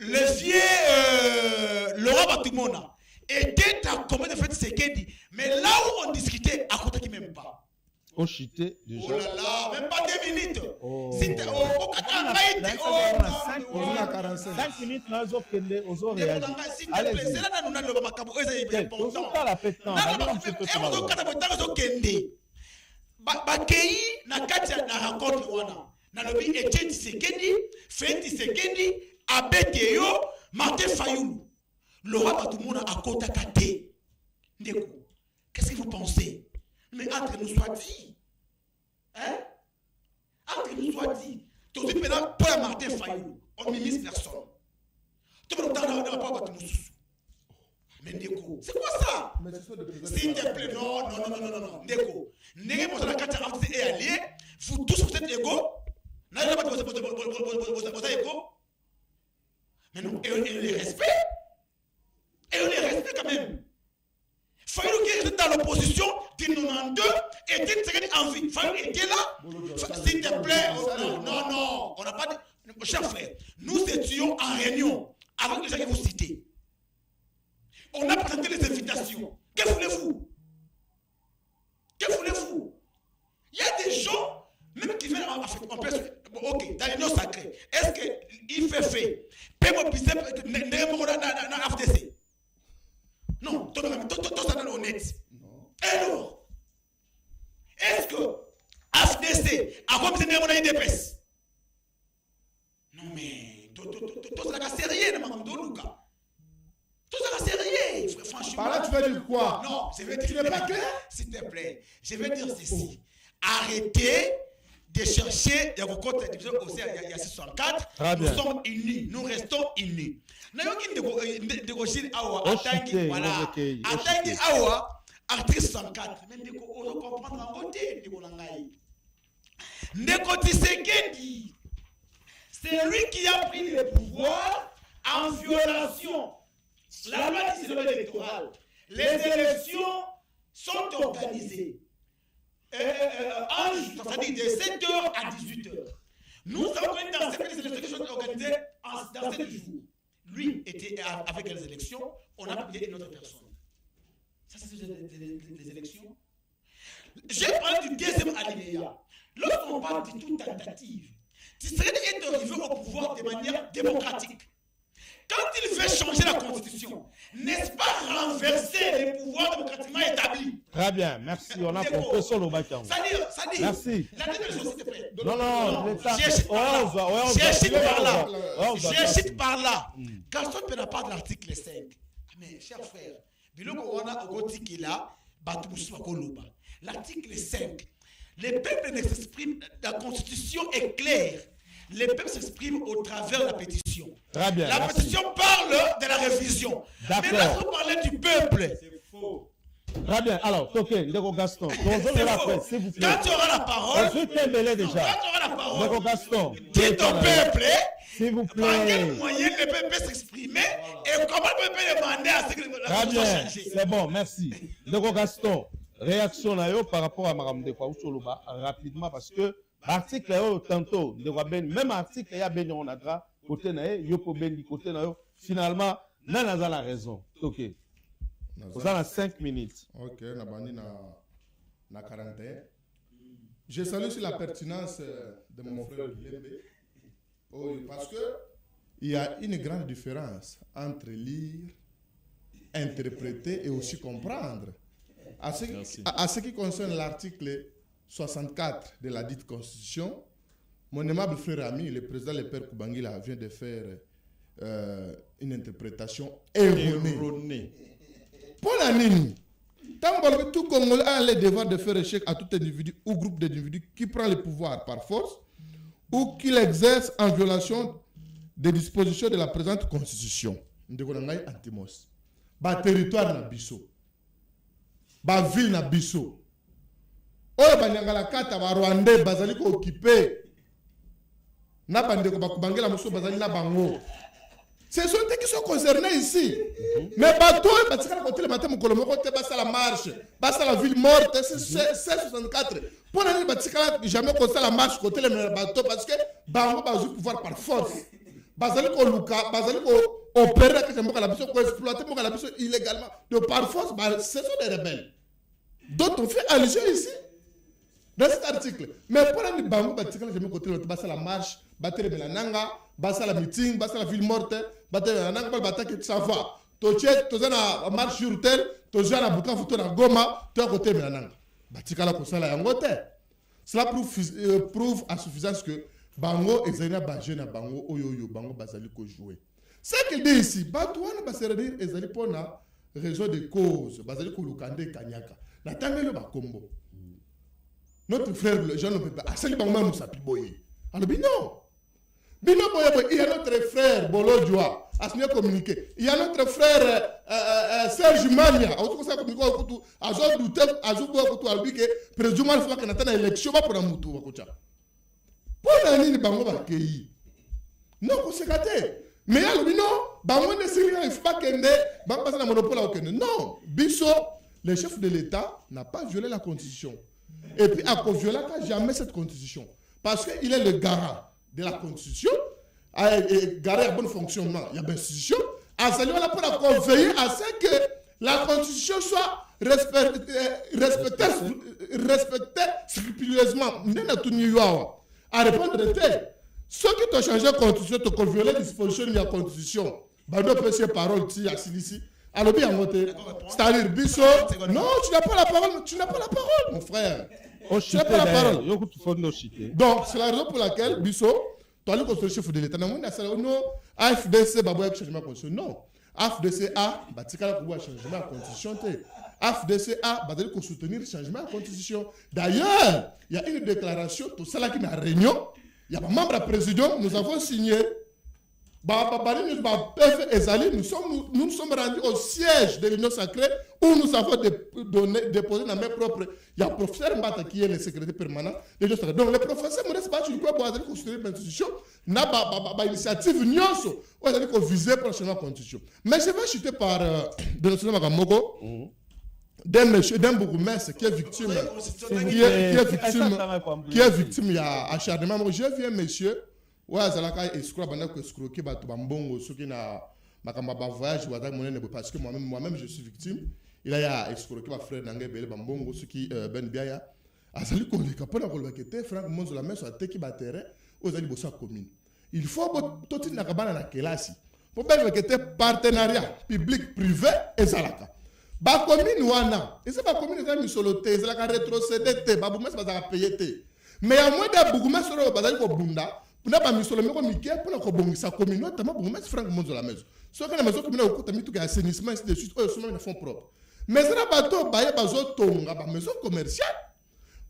Speaker 5: Le vieux Laurent Batoumona était à combien de fait Tshisekedi, mais là où on discutait, à côté qui même pas.
Speaker 4: On chutait déjà.
Speaker 5: Oh là là, même pas 2 minutes.
Speaker 4: C'était
Speaker 5: au
Speaker 4: 5 minutes, nous avons réagi. Allez-y.
Speaker 5: C'est là où nous avons le important. Bakei na kati na rencontre wana. Na lobi Etienne Tshisekedi, Félix Tshisekedi, Abeteyo, Martin Fayoulou. Laurent Batoumona a kota kate. Ndeko. Qu'est-ce que vous pensez? Mais entre nous soit dit. Hein? Entre nous soit dit. Tout de suite maintenant, pour Martin Fayoulou, on ne mise personne. Tout le temps, on n'a pas battu Moussou. Mais Ndeko, c'est quoi ça? S'il te plaît, non. Ndeko. Ndeko, pour la carte est allié, vous tous vous êtes égaux. N'allez pas vous êtes égaux. Mais non, et on les respecte. Et on les respecte quand même. Fayou qui était dans l'opposition de 92 et était en vie. Fayou était là. S'il te plaît, non, on n'a pas dit. Mon cher frère, nous étions en réunion avec les gens que vous citez. On a présenté les invitations. Que voulez-vous? Que voulez-vous? Il y a des gens, même qui viennent en Afrique, ok, dans l'union sacrée, est-ce qu'il fait dans FDC? Non, tout ça est honnête. Alors, est-ce que FDC a comme c'est un IDPS? Non, mais tout ça c'est sérieux, tout ça c'est sérieux, franchement.
Speaker 3: Par là, tu veux dire quoi?
Speaker 5: Non, je vais dire.
Speaker 3: Tu n'es pas clair?
Speaker 5: S'il te plaît, je vais dire ceci. Arrêtez de chercher des recomptes il y a 64. Nous sommes unis, nous restons unis. Nous avons dit voilà, article 64. Mais nous comprendre en côté c'est lui qui a pris le pouvoir en violation. La loi électorale. Les élections sont organisées. C'est-à-dire de 7h à 18h. Nous avons connu dans ces élections sont organisées dans 7 jours. Lui était avec les élections, on a pris une autre personne. Ça, c'est les élections. J'ai parlé du deuxième alinéa. Lorsqu'on parle de toute tentative, Tshisekedi est arrivé au pouvoir de manière démocratique. Quand il veut changer la constitution, n'est-ce pas renverser les pouvoirs démocratiquement établis?
Speaker 4: Très bien, merci. On a compris sur le bâtiment.
Speaker 5: C'est-à-dire,
Speaker 4: merci.
Speaker 5: La dernière chose, s'il te plaît.
Speaker 4: Non,
Speaker 5: j'hésite par là. Gaston ne pas de l'article 5. Mais, cher frère, l'article 5, les peuples ne s'expriment, la constitution est claire. Les peuples s'expriment au travers de la pétition.
Speaker 4: Très bien.
Speaker 5: La pétition parle de la révision. Mais là, vous parlez du peuple.
Speaker 2: C'est faux.
Speaker 4: Très bien. Alors, ok, Ndeko Gaston. S'il vous plaît.
Speaker 5: Quand tu auras la parole.
Speaker 4: Je suis tembélé déjà.
Speaker 5: Quand tu auras la parole.
Speaker 4: Ndeko Gaston.
Speaker 5: Dis au peuple.
Speaker 4: S'il vous plaît.
Speaker 5: Par quel moyen le peuple peut s'exprimer et comment le peuple peut demander à ce que la
Speaker 4: Très
Speaker 5: constitution
Speaker 4: bien.
Speaker 5: change.
Speaker 4: C'est bon, merci. Ndeko Gaston. Réaction là par rapport à Mme Ndeko Usoloba rapidement parce que l'article tantôt même article il y a ben on a côté na yo po ben côté na yo finalement nana a la raison. OK. Vous avez 5 minutes.
Speaker 3: Ok, na bandi na 41. Je salue sur la pertinence de mon frère Lembe. Oui, parce que il y a une grande différence entre lire, interpréter et aussi comprendre. À ce qui concerne l'article 64 de la dite constitution, mon aimable frère ami, le président Le Père Koubangila vient de faire une interprétation erronée. Pour la Nini, tant que tout Congolais a le devoir de faire échec à tout individu ou groupe d'individus qui prend le pouvoir par force ou qui l'exerce en violation des dispositions de la présente constitution. Ndekonangai Antimos. Ba territoire na biso. Ba ville na biso. Oyo banyangala kata ba Rwandais bazali ko occuper. Na bande ko bakubangela muso bazali na bango. Ce sont eux qui sont concernés ici. Mais bateau, côté le matin, mon colombo, côté bas la marche, bas la ville morte, c'est 64. Pour l'année, jamais constat la marche côté le bateau parce que bango va pouvoir par force. Bazali ko luka, bazali ko opérer que j'aime la biso, ko exploiter mon la biso illégalement. De par force, ce sont des rebelles. D'autres ont fait allusion ici dans cet article. Mais pour l'année, bango jamais côté le bas la marche, battre le Belananga, bas la meeting, bas la ville morte. Bataki savoir. Toche, tozana marche sur tel, tozana buka photo na Goma, toi côté Melananga. Batikala ko sala yango te. Cela prouve à suffisance que bango ezali ba jeune bango oyoyo bango bazali ko jouer. Ce qu'il dit ici, batouana baseredir ezali pona réseau de causes, bazali ko lukande kanyaka. Na tangelo ba kombo. Notre frère le jeune peut pas asali bango musa piboye. Alors non. Bino Boyabo, il y a notre frère Bolo Djoua, à se communiquer. Il y a notre frère Serge Mania, à ce communiquer, à ce douter, à ce que tu as dit que présumément il faut qu'on attende l'élection pour la moutou. Pour l'année, Bango va accueillir. Non, c'est gâté. Mais il y a le bino, Bango ne sait rien, il faut pas qu'il y ait un monopole. Non, Bisso, le chef de l'État n'a pas violé la Constitution. Et puis, à cause violer jamais cette Constitution. Parce qu'il est le garant de la Constitution, et garant le bon fonctionnement, il y a une institution. À ce niveau-là, pour veiller à ce que la Constitution soit respectée scrupuleusement. À répondre de tel. Ceux qui ont changé la Constitution, qui ont violé les dispositions de la Constitution, bah, nous peut parole ici. Alors, bien, c'est-à-dire, Bisso, non, tu n'as pas la parole, mon frère. Tu n'as pas la parole. Donc, c'est la raison pour laquelle, Bisso, tu as le conseiller chef de l'État. Non, AFDC, bah, il changement de constitution. Non. AFDC A, bah, tu as le changement de constitution. AFDC A, bah, tu as soutenir le changement de constitution. D'ailleurs, il y a une déclaration, tout ça là qui est en réunion. Il y a un membre président, nous avons signé. Nous sommes rendus au siège de l'Union sacrée où nous avons déposé dans mes propres. Il y a le professeur Mbata qui est le secrétaire permanent de l'Union sacrée. Donc le professeur Maurice Bachou, il peut construire une constitution, n'a pas initiative nyonso, on a dit qu'on visait prochainement la constitution. Mais je vais chuter par de notre Magamoko, d'un bourgmestre qui est victime, qui est victime, il y a acharnement. Je viens un monsieur. Ouais, Zalaka escroc, escroquer Bambongo, ceux qui n'a pas voyage, parce que moi-même je suis victime. Il a escroqué ma frère Nangé Bele Bambongo, ceux qui Ben Biaya. Azali qu'on est capable de requêter, Franck Monzo la main sur la tête qui batterait aux Ali Bossa commune. Il faut que tout le monde ait classe. Pour bien requêter partenariat public-privé et Zalaka. Ba commune wana, et c'est pas commune qui a mis sur le thé, Zalaka rétrocédé, Baboumès va payer. Mais à moins de Bougoumès sur le Bazali Bunda. Pour ne pas me solo pour ne sa commune, notamment pour mettre Franck Monzo la maison. Soit que la maison commune au côté de assainissement, ainsi de suite, eux sont fonds propres. Mais ça n'a pas de bail, tonga, maison commerciale.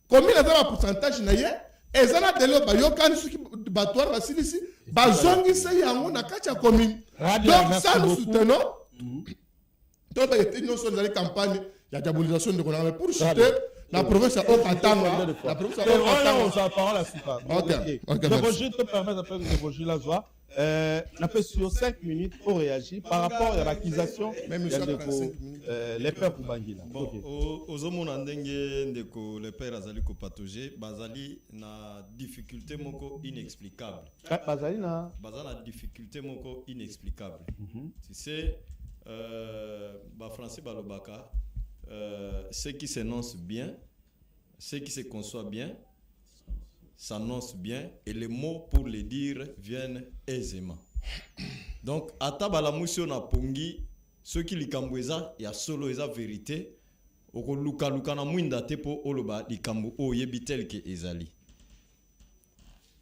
Speaker 3: Combien il y a un pourcentage naïe, et ça n'a de l'eau, bayokan, ce qui battoir, ici, bazongi, c'est yango, na kacha commune. Donc, ça nous soutenons. Donc, il y a une campagne, il y a diabolisation de gouvernement pour chuter. La province a Okatanga. La province a Okatanga.
Speaker 4: On s'en parle à Souka. Je te permets d'après de la joie. On a fait sur 5 minutes pour réagir par rapport à l'accusation les pères pour Bangila.
Speaker 2: Bon, aux hommes ndeko les pères azali ko patauger, bazali na difficulté moko inexplicable.
Speaker 4: Bazali na
Speaker 2: difficulté moko inexplicable. Tu sais français balobaka ce qui s'énonce bien, ce qui se conçoit bien, s'annonce bien, et les mots pour les dire viennent aisément. Donc, à tabala musio na pongi, ceux qui likambweza, il y a solo eza vérité, oko luka na mwinda tepo oloba likambu o yebitel ke ezali.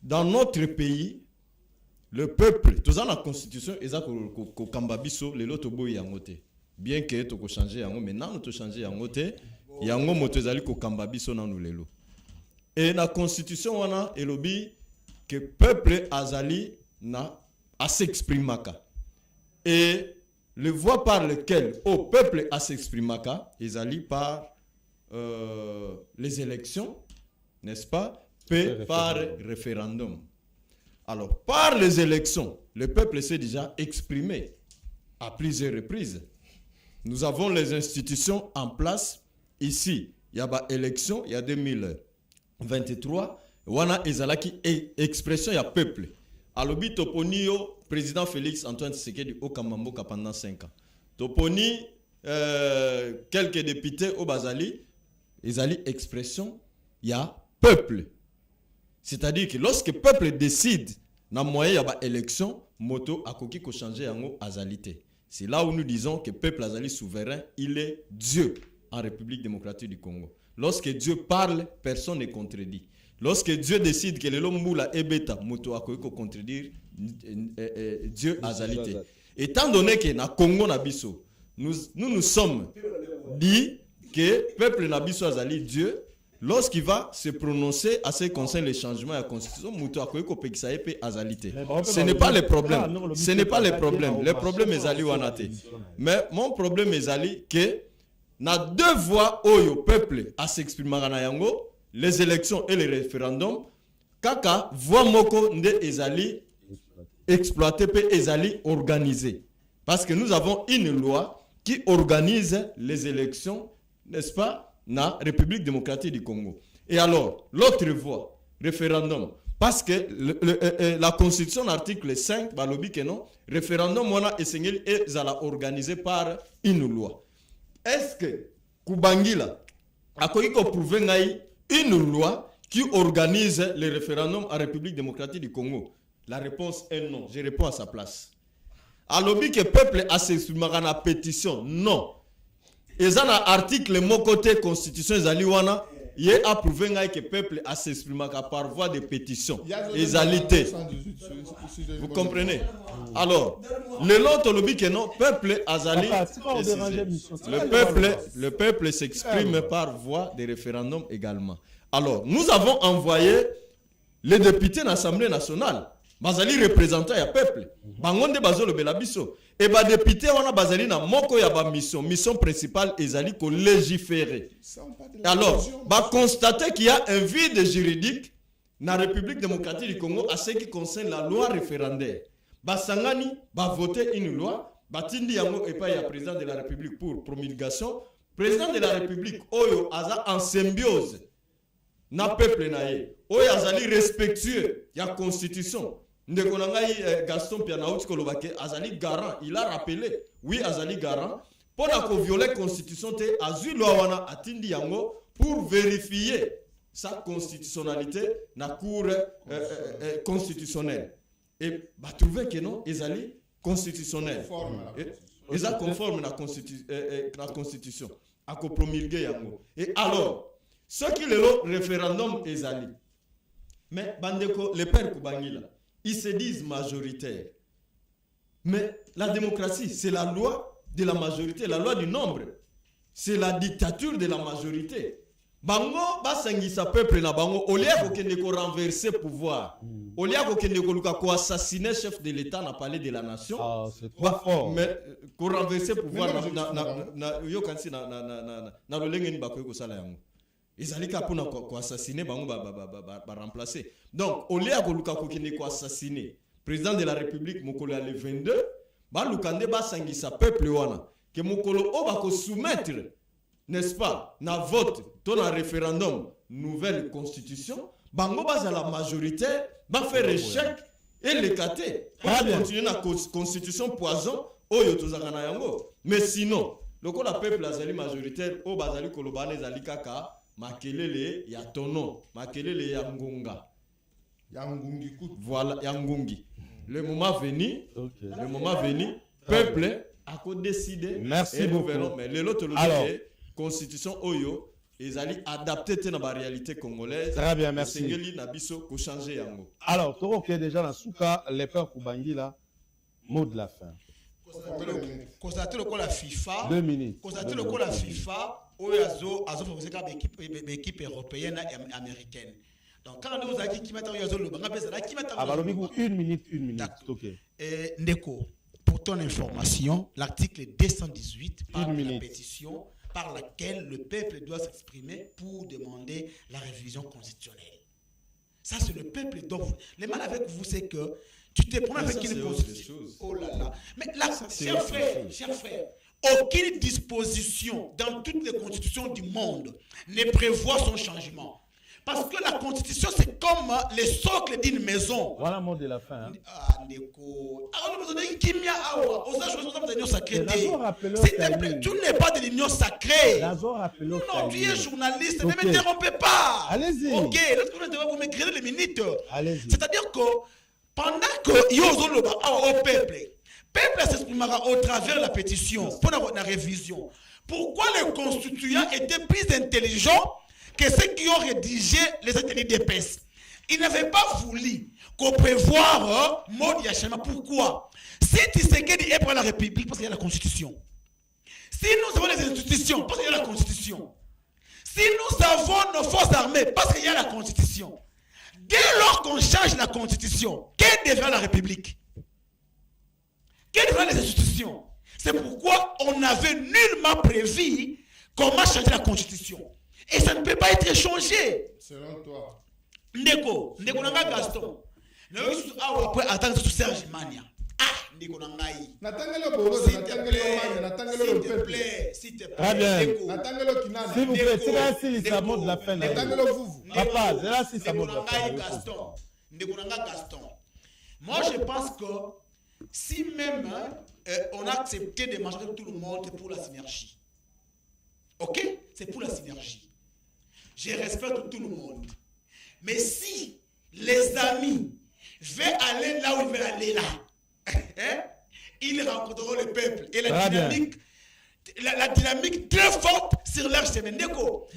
Speaker 2: Dans notre pays, le peuple, tout ça la constitution, eza ko kambabiso, le loto boy yangote. Bien que tu aies changé, mais non, tu as changé, il y a un mot qui est kambabiso dans nous lelo. Et la constitution, on a élobi que le peuple azali n'a à s'exprimer. Et le voie par lequel le peuple a s'exprimer, ezali par les élections, n'est-ce pas, par référendum. Alors, par les élections, le peuple s'est déjà exprimé à plusieurs reprises. Nous avons les institutions en place. Ici, il y a une élection, il y a 2023. Wana ezalaki expression ya peuple. Alobi toponi yo président Félix Antoine Tshisekedi au Kamamboka pendant 5 ans. Toponi quelques députés au Bazali, ezali expression ya peuple. C'est-à-dire que lorsque le peuple décide na moyen ya ba élection, moto akoki ko changer yango azalité. C'est là où nous disons que le peuple azali souverain, il est Dieu en République démocratique du Congo. Lorsque Dieu parle, personne ne contredit. Lorsque Dieu décide que le Lombula est bêta, moto akoki contredire Dieu azalité. Étant donné que na Congo na biso, nous sommes dit que le peuple na biso azali Dieu. Lorsqu'il va se prononcer à ce qui concerne les changements de la Constitution, ce n'est pas le problème. Ce n'est pas le problème. Le problème est Ali Wanate. Mais mon problème est Ali que na deux voies où le peuple a s'exprimer les élections et les référendums, kaka voix moko nde ezali exploité pe ezali organisé. Parce que nous avons une loi qui organise les élections n'est-ce pas, na République démocratique du Congo. Et alors, l'autre voie, référendum, parce que la Constitution, l'article 5, balobi que non, référendum, on a essayé et ça organisé par une loi. Est-ce que Kubangila a prouvé une loi qui organise les référendums en République démocratique du Congo? La réponse est non. Je réponds à sa place. Alors, que le peuple a s'exprimé dans la pétition, non. Et ça, dans l'article, mon côté constitution, il a approuvé que le peuple a s'exprimé par voie de pétition. Égalité. Vous comprenez? Alors, le lot lobby que non, peuple azali. Le peuple s'exprime par voie de référendum également. Alors, nous avons envoyé les députés dans l'Assemblée nationale. Bazali représentant ya peuple. Bangonde bazolo belabiso. Et ba député on a bazali na moko ya ba mission principale ezali ko légiférer. Alors, ba constater qu'il y a un vide juridique na République démocratique du Congo à ce qui concerne la loi référendaire. Ba sangani ba voter une loi, ba tindi yango epa ya président de la République pour promulgation. Président de la République oyo aza en symbiose na peuple na ye. Oyo azali respectueux ya constitution. Ndekonangai Gaston Pianaouti Kolobake azali garant, il a rappelé, oui azali garant, pour la violer constitution te azul wana atindi yango pour vérifier sa constitutionnalité na cour constitutionnelle. Et bah trouver que non, ezali constitutionnel. Ils sont conformes à la constitution, à promulguer yango. Et alors, ce qui est le référendum ezali. Mais bandeko les pères Kubangila, ils se disent majoritaires. Mais la démocratie, c'est la loi de la majorité, la loi du nombre. C'est la dictature de la majorité. Bango basangisa peuple na bango olia kokende ko renverser pouvoir. Olia kokende ko assassiner chef de l'État na palais de la nation.
Speaker 4: Ah, c'est trop fort.
Speaker 2: Mais ko renverser pouvoir na yo kansi na lolenge ni bakoy ko sala yango. Ils allaient pour assassiner, remplacer. Donc, au lieu de assassiner, président de la République, Mokolo le 22, Lukande ba sangisa peuple wana, que Mokolo va soumettre, n'est-ce pas, na vote, ton référendum, nouvelle constitution, Bango ba la majorité, va faire échec et l'écarter. Pas continuer la constitution poison, oyo tozakana yango. Mais sinon, le peuple azali majoritaire, o bazali kolobane zali kaka. Makelele ya tono, makelele ya ngunga.
Speaker 3: Yangungi.
Speaker 2: Voilà, yangungi. Le moment venu, le moment venu, peuple a décidé.
Speaker 4: Merci beaucoup.
Speaker 2: Mais le lot constitution oyo, ils allaient adapter dans la réalité congolaise.
Speaker 4: Très bien, merci. Alors, Toro qui est déjà dans Souka, les peurs Kubangila, mot de la fin.
Speaker 5: Constater le la FIFA.
Speaker 4: 2 minutes.
Speaker 5: Constater le la FIFA. Oyazo favoriser l'équipe européenne et américaine. Donc quand nous avons qui mettent Oyazo le banga pesa qui mettent
Speaker 4: une minute. OK.
Speaker 5: Ndeko, pour ton information, l'article 218 parle de la pétition par laquelle le peuple doit s'exprimer pour demander la révision constitutionnelle. Ça c'est le peuple dont le mal avec vous c'est que tu te prends avec une constitution. Oh là là. Mais là, cher frère, aucune disposition dans toutes les constitutions du monde ne prévoit son changement. Parce que la constitution, c'est comme le socle d'une maison.
Speaker 4: Voilà le mot de la fin.
Speaker 5: Tu n'es pas de l'union sacrée. Non, tu es journaliste, ne m'interrompez pas.
Speaker 4: Allez-y.
Speaker 5: Ok, vous m'écrivez les minutes.
Speaker 4: Allez-y.
Speaker 5: C'est-à-dire que pendant que Yozo Loba au peuple s'exprimera au travers de la pétition pour la révision. Pourquoi les constituants étaient plus intelligents que ceux qui ont rédigé les ateliers d'épaisse? Ils n'avaient pas voulu qu'on prévoie mode Yachema. Pourquoi? Si Tshisekedi est pour la République, parce qu'il y a la Constitution. Si nous avons les institutions, parce qu'il y a la Constitution. Si nous avons nos forces armées, parce qu'il y a la Constitution. Dès lors qu'on change la Constitution, que devient la République? Quelles sont les institutions? C'est pourquoi on n'avait nullement prévu comment changer la Constitution. Et ça ne peut pas être changé.
Speaker 3: Selon toi.
Speaker 5: Ndeko Nanga Gaston. Après, attendre tout Serge Mania. Ah, ndeko na ngai.
Speaker 3: Natangelo Boro,
Speaker 5: S'il te
Speaker 3: Natangelo
Speaker 5: plaît,
Speaker 3: Mania, Natangelo
Speaker 5: s'il
Speaker 3: le
Speaker 5: te
Speaker 3: peuple.
Speaker 5: plaît, s'il te plaît.
Speaker 6: Très bien.
Speaker 5: Ndeko.
Speaker 3: Natangelo Kinana.
Speaker 6: S'il vous plaît, c'est là si
Speaker 5: Ndeko.
Speaker 6: ça monte la fin.
Speaker 3: Natangelo Vuvu.
Speaker 6: Papa, c'est là si ça
Speaker 5: Ndeko
Speaker 6: monte
Speaker 5: na
Speaker 6: la fin.
Speaker 5: ngai Gaston. Ndeko na ngai Gaston. Moi, je pense que si même on a accepté de manger avec tout le monde, c'est pour la synergie. Ok? C'est pour la synergie. Je respecte tout le monde. Mais si les amis veulent aller là où ils veulent aller là, hein, ils rencontreront le peuple. Et la dynamique, la dynamique très forte sur leur chemin. Ndeko,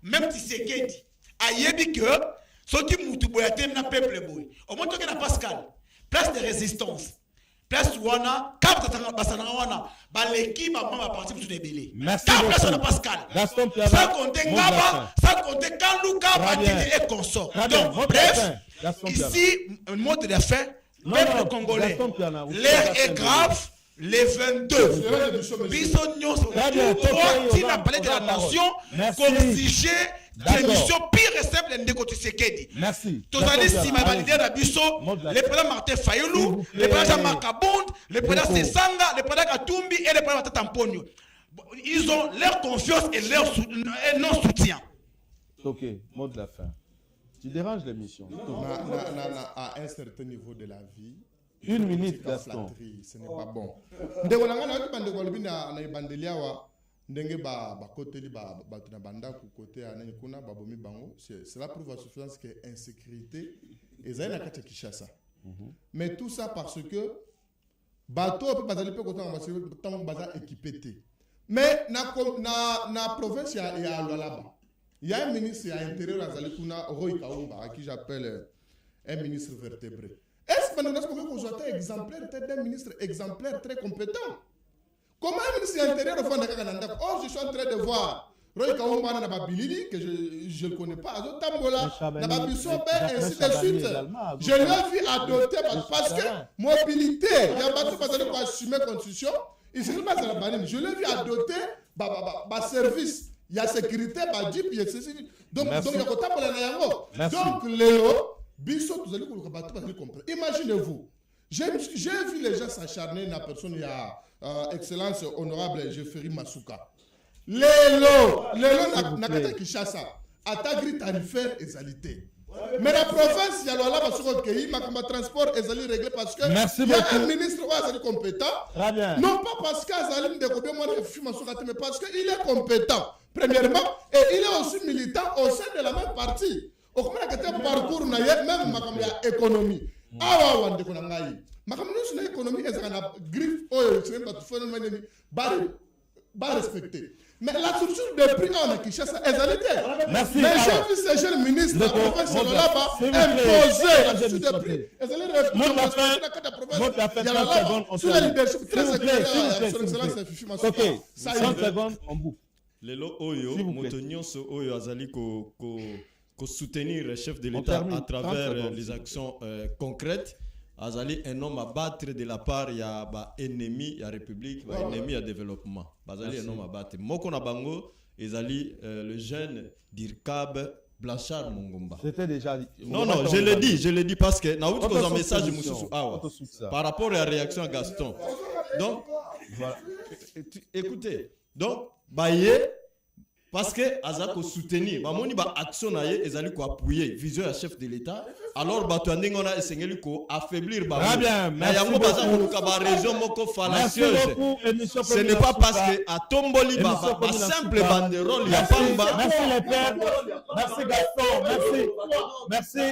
Speaker 5: même Tshisekedi, ayebi que ceux qui moutou boyaté na peuple boy. Au moins que na Pascal, place de résistance. Place wana, cap basana wana, ba l'équipe ba mama parti pour débélé.
Speaker 6: Merci
Speaker 5: Cap place
Speaker 6: beaucoup.
Speaker 5: na Pascal.
Speaker 6: Gaston Piana.
Speaker 5: Ça compte Ngaba, ça compte Kanluka, Batini et consort. Donc bref, ici un mot de la fin, peuple congolais. L'air est grave. Les 22, Bisognos, qui n'a parlé de la nation, qu'exiger des missions pires et simples de Ndeko Tshisekedi.
Speaker 6: Merci.
Speaker 5: Tozali si ma validé la biso, le président Martin Fayulu, le président Makabond, le président Sesanga, le président Katumbi et le président Tatamponio. Ils ont leur confiance et leur non-soutien.
Speaker 6: Ok, mot de la fin. Tu déranges l'émission.
Speaker 3: À un certain niveau de la vie,
Speaker 6: Une minute, Gaston.
Speaker 3: ce n'est pas bon. Ndeko na ngana bande ko lobi na bandelia wa ndenge ba koteli ba tuna banda ku côté na kuna ba bomi bango, cela prouve à suffisance que insécurité ezali na kati ya Kinshasa. Mais tout ça parce que bateau peut bazali pe côté en baza équipé. Mais na province ya Lualaba, il y a un ministre à l'intérieur azali kuna Roy Kaumba à qui j'appelle un ministre vertébré. Est-ce que nous avons un exemplaire, un ministre exemplaire très compétent? Comment un ministre intérieur de Fondaka? Oh, je suis en train de voir Roy Kaumba na Babilili, que je ne connais pas, Tambola, na Babisobe, ainsi de suite. Je l'ai vu adopter parce que mobilité, il y a pas de assumer la constitution, je l'ai vu adopter service. Il y a sécurité, donc il y a donc Léo. Imaginez-vous, j'ai vu les gens s'acharner la personne, il y a excellence honorable Jeffrey Masuka. Lelo nakata Kinshasa, atagri tarifaire ezalité. Mais la province, il y a là parce que le transport est réglé parce que il y a un ministre qui est compétent. Non pas parce qu'il mais parce qu'il est compétent, premièrement, et il est aussi militant au sein de la même partie. Au moment où parcours na même ma économie awa wande ko ngai makamno sur l'économie est na griffe oyo c'est pas tout phénomène ba respecter mais la structure de prix on a Kinshasa ezalité. Merci. Mais j'ai vu ces jeunes ministres de province là-bas imposer la structure de prix ezalité. Mot de la fin 30 secondes on sur le leadership très excellent.
Speaker 6: OK 30 secondes on boucle.
Speaker 2: Lelo oyo motonyoso oyo azali ko soutenir le chef de l'État à travers les actions concrètes. Azali un homme à battre de la part il y a ennemi la République, ennemi à développement. Azali un homme à battre. Moko na bango ezali le jeune d'Irkab Blanchard Mongomba.
Speaker 6: C'était déjà
Speaker 2: Non, je l'ai dit parce que na outi ko un message mususu awa par rapport à la réaction à Gaston. Donc voilà. Écoutez, donc baye parce que Azako soutenir, bamoni ba action naie ezali ko appuyer vision ya chef de l'État. Alors bato ndenge on a essayé ko affaiblir ba. Mais yango baza ko ba région moko fallacieuse. Ce n'est pas parce que à tomboli ba simple banderole ya pamba.
Speaker 6: Merci les pères. Merci Gaston, merci.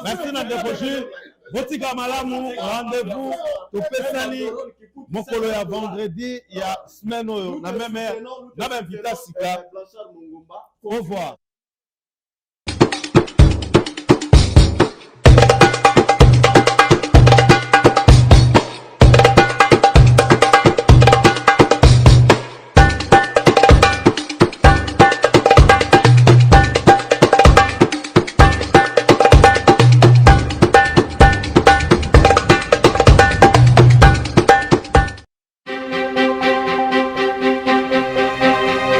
Speaker 6: Merci Nandekoji. Botika malamu rendez-vous au Pesani mokolo ya vendredi ya semaine oyo na même heure na même vitesse. Au revoir.